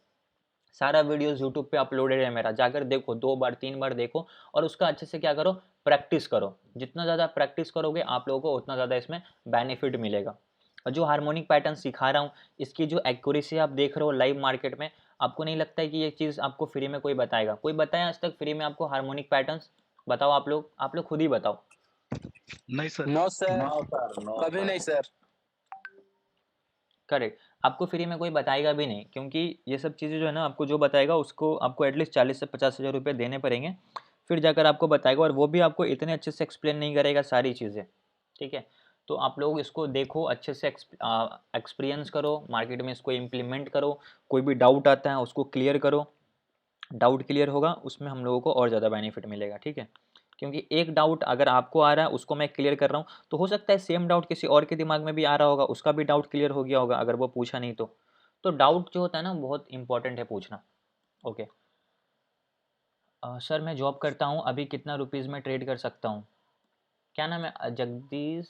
सारा वीडियोस यूट्यूब पे अपलोडेड है मेरा, जाकर देखो, 2 बार 3 बार देखो और उसका अच्छे से क्या करो, प्रैक्टिस करो। जितना ज़्यादा प्रैक्टिस करोगे आप लोगों को उतना ज़्यादा इसमें बेनिफिट मिलेगा। और जो हार्मोनिक पैटर्न सिखा रहा हूँ, इसकी जो एक्यूरेसी आप देख रहे हो लाइव मार्केट में, आपको नहीं लगता है कि ये चीज़ आपको फ्री में कोई बताएगा? कोई बताया आज तक फ्री में आपको हार्मोनिक पैटर्न्स? बताओ आप लोग खुद ही बताओ। नहीं sir. No sir, no sir, no कभी सर। नहीं सर। करेक्ट, आपको फ्री में कोई बताएगा भी नहीं, क्योंकि ये सब चीज़ें जो है ना, आपको जो बताएगा उसको आपको एटलीस्ट 40 से 50 हज़ार रुपये देने पड़ेंगे, फिर जाकर आपको बताएगा, और वो भी आपको इतने अच्छे से एक्सप्लेन नहीं करेगा सारी चीज़ें। ठीक है, तो आप लोग इसको देखो, अच्छे से एक्सपीरियंस करो, मार्केट में इसको इम्प्लीमेंट करो, कोई भी डाउट आता है उसको क्लियर करो। डाउट क्लियर होगा उसमें हम लोगों को और ज़्यादा बेनिफिट मिलेगा। ठीक है, क्योंकि एक डाउट अगर आपको आ रहा है उसको मैं क्लियर कर रहा हूँ, तो हो सकता है सेम डाउट किसी और के दिमाग में भी आ रहा होगा, उसका भी डाउट क्लियर हो गया होगा अगर वो पूछा नहीं तो डाउट जो होता है ना बहुत इंपॉर्टेंट है पूछना। ओके, सर मैं जॉब करता हूँ, अभी कितना रुपीज़ में ट्रेड कर सकता हूँ? क्या नाम है? जगदीश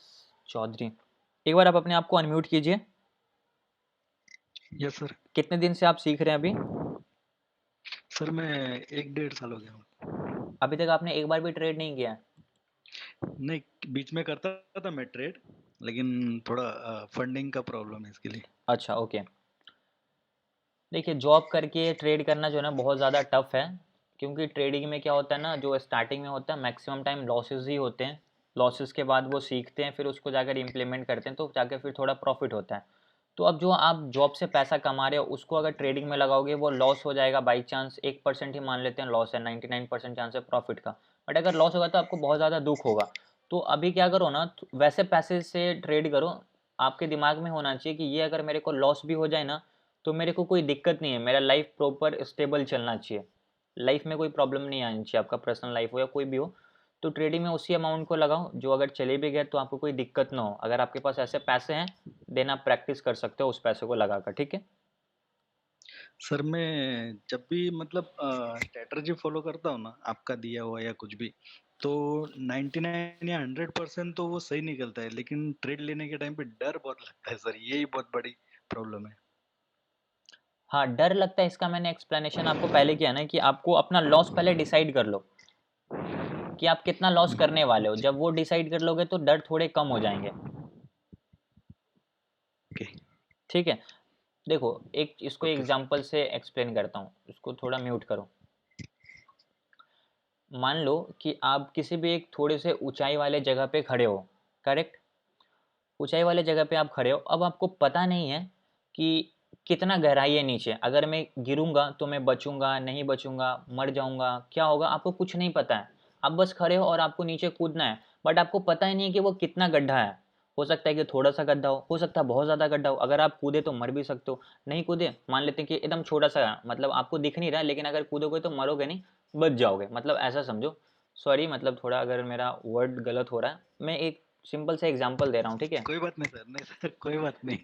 चौधरी। एक बार आप अपने आप को अनम्यूट कीजिए। Yes sir. कितने दिन से आप सीख रहे हैं अभी? सर मैं 1 डेढ़ साल हो गया हूँ। अभी तक आपने एक बार भी ट्रेड नहीं किया है? नहीं, बीच में करता था मैं ट्रेड, लेकिन थोड़ा फंडिंग का प्रॉब्लम है इसके लिए। अच्छा, ओके। देखिए, जॉब करके ट्रेड करना जो है ना बहुत ज़्यादा टफ है, क्योंकि ट्रेडिंग में क्या होता है ना, जो स्टार्टिंग में होता है मैक्सिमम टाइम लॉसेस ही होते हैं। लॉसेस के बाद वो सीखते हैं, फिर उसको जाकर इम्प्लीमेंट करते हैं, तो जाकर फिर थोड़ा प्रॉफिट होता है। तो अब जो आप जॉब से पैसा कमा रहे हो उसको अगर ट्रेडिंग में लगाओगे, वो लॉस हो जाएगा बाई चांस, 1% ही मान लेते हैं लॉस है, 99% चांस है प्रॉफिट का। बट अगर लॉस होगा तो आपको बहुत ज़्यादा दुख होगा। तो अभी क्या करो ना, वैसे पैसे से ट्रेड करो। आपके दिमाग में होना चाहिए कि ये अगर मेरे को लॉस भी हो जाए ना, तो मेरे को कोई दिक्कत नहीं है, मेरा लाइफ प्रॉपर स्टेबल चलना चाहिए, लाइफ में कोई प्रॉब्लम नहीं आनी चाहिए, आपका पर्सनल लाइफ हो या कोई भी हो। तो ट्रेडिंग में उसी अमाउंट को लगाओ जो अगर चले भी गए तो आपको कोई दिक्कत ना हो। अगर आपके पास ऐसे पैसे हैं देन आप प्रैक्टिस कर सकते हो उस पैसे को लगाकर। ठीक है, सर मैं जब भी मतलब स्ट्रेटजी फॉलो करता हूँ ना, आपका दिया हुआ या कुछ भी, तो 99 या 100% तो वो सही निकलता है, लेकिन ट्रेड लेने के टाइम पे डर बहुत लगता है सर, यही बहुत बड़ी प्रॉब्लम है। हाँ डर लगता है, इसका मैंने एक्सप्लेनेशन आपको पहले किया ना, कि आपको अपना लॉस पहले डिसाइड कर लो कि आप कितना लॉस करने वाले हो। जब वो डिसाइड कर लोगे तो डर थोड़े कम हो जाएंगे। ओके। ठीक है, देखो एक इसको ओके सर। एग्जांपल से एक्सप्लेन करता हूँ, इसको थोड़ा म्यूट करो। मान लो कि आप किसी भी एक थोड़े से ऊंचाई वाले जगह पे खड़े हो, करेक्ट? ऊंचाई वाले जगह पे आप खड़े हो, अब आपको पता नहीं है कि कितना गहराई है नीचे, अगर मैं गिरूंगा तो मैं बचूंगा नहीं बचूंगा, मर जाऊंगा, क्या होगा, आपको कुछ नहीं पता है। आप बस खड़े हो और आपको नीचे कूदना है, बट आपको पता ही नहीं है कि वो कितना गड्ढा है। हो सकता है कि थोड़ा सा गड्ढा हो सकता है बहुत ज़्यादा गड्ढा हो। अगर आप कूदे तो मर भी सकते हो, नहीं कूदे मान लेते हैं कि एकदम छोटा सा है, मतलब आपको दिख नहीं रहा है, लेकिन अगर कूदोगे तो मरोगे नहीं, बच जाओगे, मतलब ऐसा समझो। सॉरी, मतलब थोड़ा अगर मेरा वर्ड गलत हो रहा है, मैं एक सिंपल से एग्जांपल दे रहा हूँ। ठीक है, कोई बात नहीं सर, नहीं सर, कोई बात नहीं।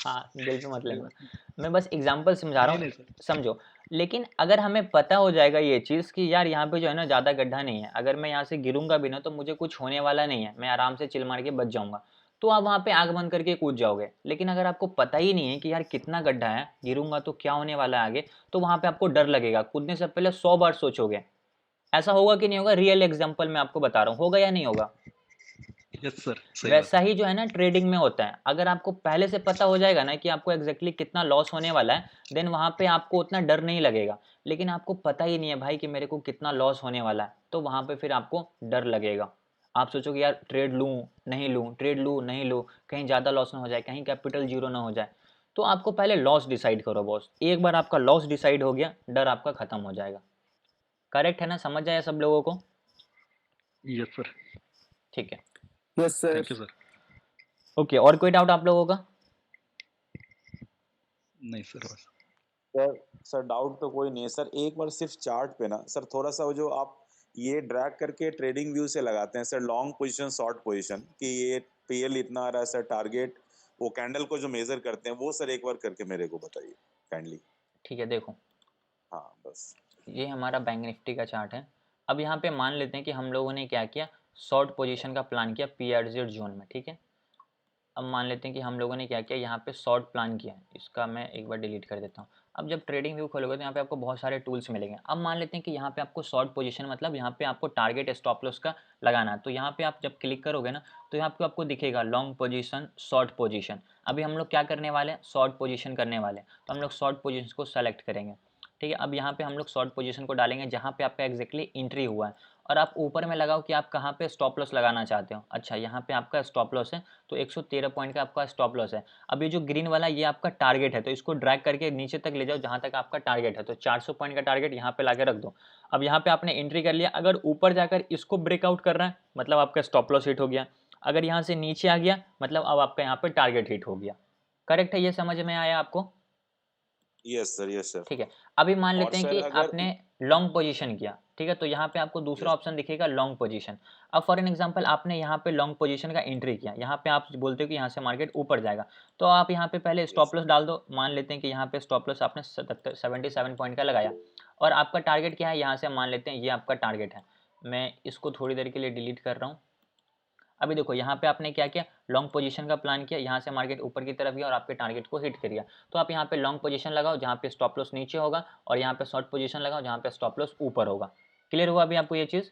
हाँ दिल पे मत कोई लेना, बात नहीं। मैं बस एग्जांपल समझा रहा नहीं हूँ, नहीं सर। समझो। लेकिन अगर हमें पता हो जाएगा ये चीज़ कि यार यहाँ पे जो है ना ज़्यादा गड्ढा नहीं है, अगर मैं यहाँ से गिरूंगा भी ना तो मुझे कुछ होने वाला नहीं है, मैं आराम से चिल मार के बच जाऊंगा, तो आप वहाँ पे आग बंद करके कूद जाओगे। लेकिन अगर आपको पता ही नहीं है कि यार कितना गड्ढा है, गिरूंगा तो क्या होने वाला है आगे, तो वहाँ पे आपको डर लगेगा, कूदने से पहले 100 बार सोचोगे। ऐसा होगा कि नहीं होगा? रियल एग्जाम्पल मैं आपको बता रहा हूँ, होगा या नहीं होगा? यस सर, सही बात वैसा है। ही जो है ना ट्रेडिंग में होता है, अगर आपको पहले से पता हो जाएगा ना कि आपको एग्जैक्टली कितना लॉस होने वाला है, देन वहां पे आपको उतना डर नहीं लगेगा। लेकिन आपको पता ही नहीं है भाई कि मेरे को कितना लॉस होने वाला है, तो वहां पे फिर आपको डर लगेगा। आप सोचोगे यार ट्रेड लूँ नहीं लूँ, ट्रेड लूँ नहीं लूँ, कहीं ज़्यादा लॉस ना हो जाए, कहीं कैपिटल जीरो ना हो जाए। तो आपको पहले लॉस डिसाइड करो बॉस, एक बार आपका लॉस डिसाइड हो गया डर आपका खत्म हो जाएगा। करेक्ट है ना? समझ आया सब लोगों को? Yes sir. ठीक है, yes sir. Thank you sir. Okay, और कोई डाउट आप लोगों का? नहीं सर, बस। सर सर डाउट तो कोई नहीं है सर, एक बार सिर्फ चार्ट पे ना सर थोड़ा सा वो जो आप ये ड्रैग करके ट्रेडिंग व्यू से लगाते हैं sir, long position short position कि ये पीएल इतना आ रहा है सर, टारगेट वो कैंडल को जो मेजर करते हैं वो सर एक बार करके मेरे को बताइए काइंडली। ठीक है, देखो हाँ बस। ये हमारा बैंक निफ्टी का चार्ट है। अब यहाँ पे मान लेते हैं कि हम लोगों ने क्या किया, शॉर्ट पोजीशन का प्लान किया पीआरजेड जोन में, ठीक है। अब मान लेते हैं कि हम लोगों ने क्या किया, यहाँ पे शॉर्ट प्लान किया है, इसका मैं एक बार डिलीट कर देता हूँ। अब जब ट्रेडिंग व्यू खोलोगे तो यहाँ पे आपको बहुत सारे टूल्स मिलेंगे। अब मान लेते हैं कि यहाँ पे आपको शॉर्ट पोजीशन मतलब यहाँ पे आपको टारगेट स्टॉप लॉस का लगाना है। तो यहाँ पे आप जब क्लिक करोगे ना तो यहाँ पे आपको दिखेगा लॉन्ग पोजीशन, शॉर्ट पोजीशन। अभी हम लोग क्या करने वाले हैं, शॉर्ट पोजीशन करने वाले हैं। तो हम लोग शॉर्ट पोजीशन को सेलेक्ट करेंगे, ठीक है। अब यहाँ पे हम लोग शॉर्ट पोजीशन को डालेंगे जहाँ पे आपका एग्जैक्टली एंट्री हुआ है, और आप ऊपर में लगाओ कि आप कहाँ पे स्टॉप लॉस लगाना चाहते हो। अच्छा, यहाँ पे आपका स्टॉप लॉस है तो 113 पॉइंट का आपका स्टॉप लॉस है। अब ये जो ग्रीन वाला ये आपका टारगेट है, तो इसको ड्रैग करके नीचे तक ले जाओ जहाँ तक आपका टारगेट है। तो 400 पॉइंट का टारगेट यहाँ पे लाके रख दो। अब यहाँ पे आपने एंट्री कर लिया, अगर ऊपर जाकर इसको ब्रेकआउट कर रहा है मतलब आपका स्टॉप लॉस हिट हो गया, अगर यहाँ से नीचे आ गया मतलब अब आपका यहाँ पे टारगेट हिट हो गया। करेक्ट है, ये समझ में आया आपको? Yes sir. ठीक है। अभी मान और लेते हैं सर कि अगर आपने लॉन्ग पोजीशन किया, ठीक है, तो यहाँ पे आपको दूसरा यस ऑप्शन दिखेगा लॉन्ग पोजीशन। अब फॉर एन एग्जांपल आपने यहाँ पे लॉन्ग पोजीशन का एंट्री किया, यहाँ पे आप बोलते हो कि यहाँ से मार्केट ऊपर जाएगा, तो आप यहाँ पे पहले यस स्टॉप लॉस डाल दो। मान लेते हैं कि यहाँ पे स्टॉप लॉस आपने 77 पॉइंट का लगाया, और आपका टारगेट क्या है, यहाँ से मान लेते हैं ये आपका टारगेट है। मैं इसको थोड़ी देर के लिए डिलीट कर रहा हूँ। अभी देखो यहाँ पे आपने क्या किया, लॉन्ग पोजीशन का प्लान किया, यहाँ से मार्केट ऊपर की तरफ गया और आपके टारगेट को हिट कर गया। तो आप यहाँ पे लॉन्ग पोजीशन लगाओ जहाँ पे स्टॉप लॉस नीचे होगा, और यहाँ पे शॉर्ट पोजीशन लगाओ जहाँ पे स्टॉप लॉस ऊपर होगा। क्लियर हुआ अभी आपको ये चीज़?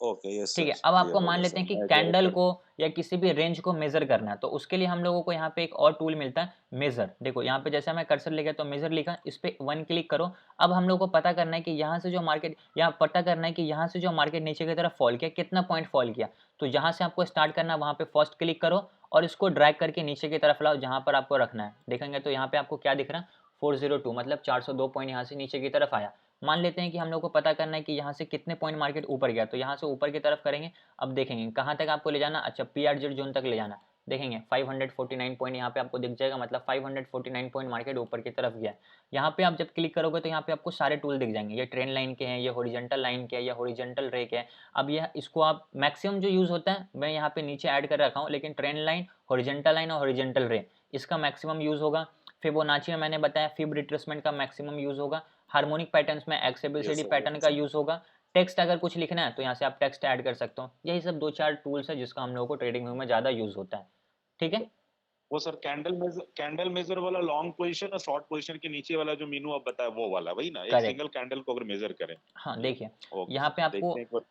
ओके यस ठीक है। सर, अब क्लियर आपको हो मान गया लेते सर, हैं कि मैं कैंडल कर को या किसी भी रेंज को मेजर करना है, तो उसके लिए हम लोगों को यहाँ पे एक और टूल मिलता है, मेजर। देखो यहाँ पे जैसे मैं कर्सर ले गया तो मेजर लिखा, इस पे 1 क्लिक करो। अब हम लोग को पता करना है कि यहाँ से जो मार्केट, यहाँ पता करना है कि यहाँ से जो मार्केट नीचे की तरफ फॉल किया, कितना पॉइंट फॉल किया। तो जहाँ से आपको स्टार्ट करना है वहाँ पे फर्स्ट क्लिक करो और इसको ड्रैग करके नीचे की तरफ लाओ जहाँ पर आपको रखना है। देखेंगे तो यहाँ पे आपको क्या दिख रहा है, 402 मतलब 402 पॉइंट यहाँ से नीचे की तरफ आया। मान लेते हैं कि हम लोग को पता करना है कि यहाँ से कितने पॉइंट मार्केट ऊपर गया, तो यहाँ से ऊपर की तरफ करेंगे। अब देखेंगे कहाँ तक आपको ले जाना, अच्छा पीआरजेड जोन तक ले जाना। देखेंगे 549 पॉइंट यहाँ पे आपको दिख जाएगा, मतलब 549 पॉइंट मार्केट ऊपर की तरफ गया है। यहाँ पे आप जब क्लिक करोगे तो यहाँ पे आपको सारे टूल दिख जाएंगे, ये ट्रेंड लाइन के हैं, ये हॉरिजॉन्टल लाइन के हैं, ये हॉरिजॉन्टल रे के हैं। अब ये इसको आप मैक्सिमम जो यूज़ होता है मैं यहाँ पे नीचे ऐड कर रखा हूँ, लेकिन ट्रेंड लाइन, हॉरिजॉन्टल लाइन और हॉरिजॉन्टल रे इसका मैक्सिमम यूज़ होगा। फिबोनाची में मैंने बताया फिब रिट्रेसमेंट का मैक्सिमम यूज़ होगा। हार्मोनिक पैटर्न्स में एक्सएबीसीडी पैटर्न का यूज़ होगा। टेक्स्ट अगर कुछ लिखना है तो यहाँ से आप टेक्स्ट ऐड कर सकते हो। यही सब 2-4 टूल्स है जिसका हम लोगों को ट्रेडिंग व्यू में ज़्यादा यूज़ होता है, ठीक है। वो सर कैंडल मेजर वाला लॉन्ग पोजीशन और शॉर्ट पोजीशन के नीचे वाला जो मीनू आप बताया वो वाला वही ना, एक करेक्ट। सिंगल कैंडल को अगर मेजर करें। हाँ देखिए, ओके यहाँ पे सर, आपको देखते हैं एक बार।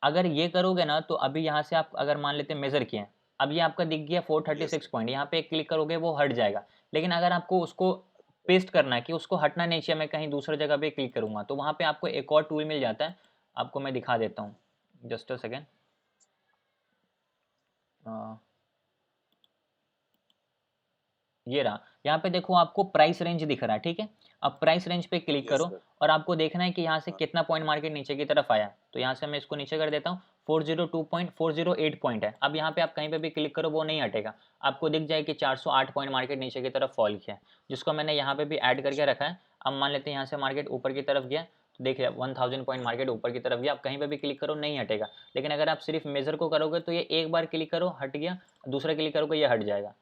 अगर ये करोगे ना तो अभी यहाँ से आप अगर मान लेते हैं मेजर किए, अब ये आपका दिख गया यस 436 पॉइंट, यहाँ पे क्लिक करोगे वो हट जाएगा। लेकिन अगर आपको उसको पेस्ट करना है कि उसको हटना नहीं चाहिए, मैं कहीं दूसरी जगह पे क्लिक करूंगा, तो वहाँ पे आपको एक और टूल मिल जाता है, आपको मैं दिखा देता हूँ, जस्ट अ सेकेंड। ये रहा, यहाँ पे देखो आपको प्राइस रेंज दिख रहा है, ठीक है। अब प्राइस रेंज पे क्लिक यस करो सर। और आपको देखना है कि यहाँ से हाँ कितना पॉइंट मार्केट नीचे की तरफ आया। तो यहाँ से मैं इसको नीचे कर देता हूँ, 408 पॉइंट है। अब यहाँ पे आप कहीं पे भी क्लिक करो वो नहीं हटेगा, आपको दिख जाए कि 408 पॉइंट मार्केट नीचे की तरफ फॉल किया है, जिसको मैंने यहाँ पे भी ऐड करके रखा है। अब मान लेते हैं यहाँ से मार्केट ऊपर की तरफ गया, तो देखिए 1000 पॉइंट मार्केट ऊपर की तरफ गया। आप कहीं पे भी क्लिक करो नहीं हटेगा, लेकिन अगर आप सिर्फ मेजर को करोगे तो ये एक बार क्लिक करो हट गया, दूसरा क्लिक करोगे ये हट जाएगा।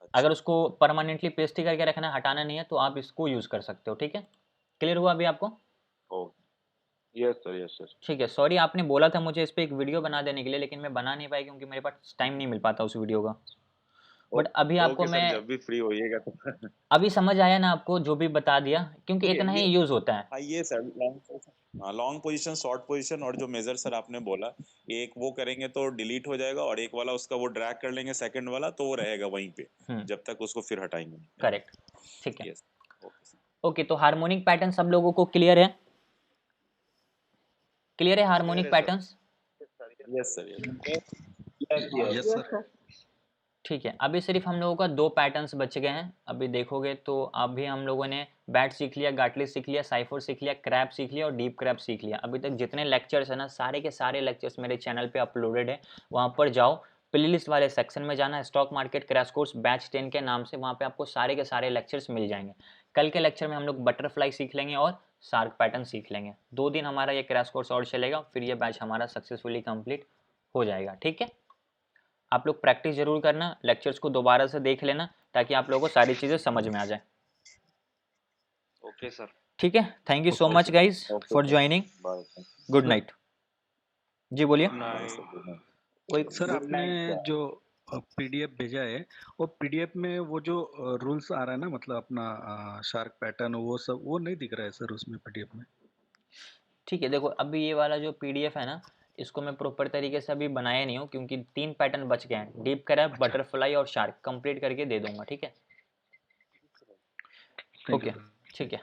अगर अच्छा उसको परमानेंटली पेस्ट ही करके रखना है, हटाना नहीं है, तो आप इसको यूज़ कर सकते हो, ठीक है। क्लियर हुआ अभी आपको? ओ यस सर। ठीक है। सॉरी, आपने बोला था मुझे इस पे एक वीडियो बना देने के लिए, लेकिन मैं बना नहीं पाया क्योंकि मेरे पास टाइम नहीं मिल पाता उस वीडियो का। बट अभी आपको ओके सर, मैं जब भी फ्री होइएगा तो अभी समझ आया ना आपको जो भी बता दिया, क्योंकि ठीक है इतना ही ये। यूज़ होता है। हाँ ये sir long position short position और जो मेजर सर आपने बोला, एक वो करेंगे तो डिलीट हो जाएगा और एक वाला उसका वो ड्रैग कर लेंगे सेकंड वाला तो वो रहेगा वहीं पे जब तक उसको फिर हटाएंगे। करेक्ट, ठीक है। Yes okay sir. ओके, तो हार्मोनिक पैटर्न सब लोगों को क्लियर है? क्लियर है हार्मोनिक Clear है, patterns? Yes sir yes sir. ठीक है। अभी सिर्फ हम लोगों का 2 पैटर्न्स बच गए हैं। अभी देखोगे तो अभी हम लोगों ने बैट सीख लिया, गाटली सीख लिया, साइफर सीख लिया, क्रैप सीख लिया और डीप क्रैप सीख लिया। अभी तक जितने लेक्चर्स हैं ना, सारे के सारे लेक्चर्स मेरे चैनल पे अपलोडेड है, वहाँ पर जाओ, प्लेलिस्ट वाले सेक्शन में जाना, stock market crash course batch 10 के नाम से, वहाँ पे आपको सारे के सारे लेक्चर्स मिल जाएंगे। कल के लेक्चर में हम लोग बटरफ्लाई सीख लेंगे और शार्क पैटर्न सीख लेंगे। 2 दिन हमारा ये क्रैश कोर्स और चलेगा, फिर ये बैच हमारा सक्सेसफुली कंप्लीट हो जाएगा, ठीक है। आप लोग प्रैक्टिस जरूर करना, लेक्चर्स को दोबारा से देख लेना ताकि आप लोगों को सारी चीज़ें समझ में आ जाए। Okay sir. ठीक है, thank you so Okay, much sir. Guys Okay, for sir. Joining, Bye. Thank you. Good night. जी बोलिए। Bye, sir. Good night. कोई सर आपने जो पीडीएफ भेजा है वो पीडीएफ में वो जो रूल्स आ रहा है ना, मतलब अपना शार्क पैटर्न वो सब वो नहीं दिख रहा है सर उसमें पीडीएफ में। ठीक है, देखो अभी ये वाला जो पीडीएफ है ना, इसको मैं प्रॉपर तरीके से अभी बनाया नहीं हूँ क्योंकि 3 पैटर्न बच गए हैं, डीप क्रैब, बटरफ्लाई और शार्क, कंप्लीट करके दे दूंगा, ठीक है। Thank okay, you. ठीक है।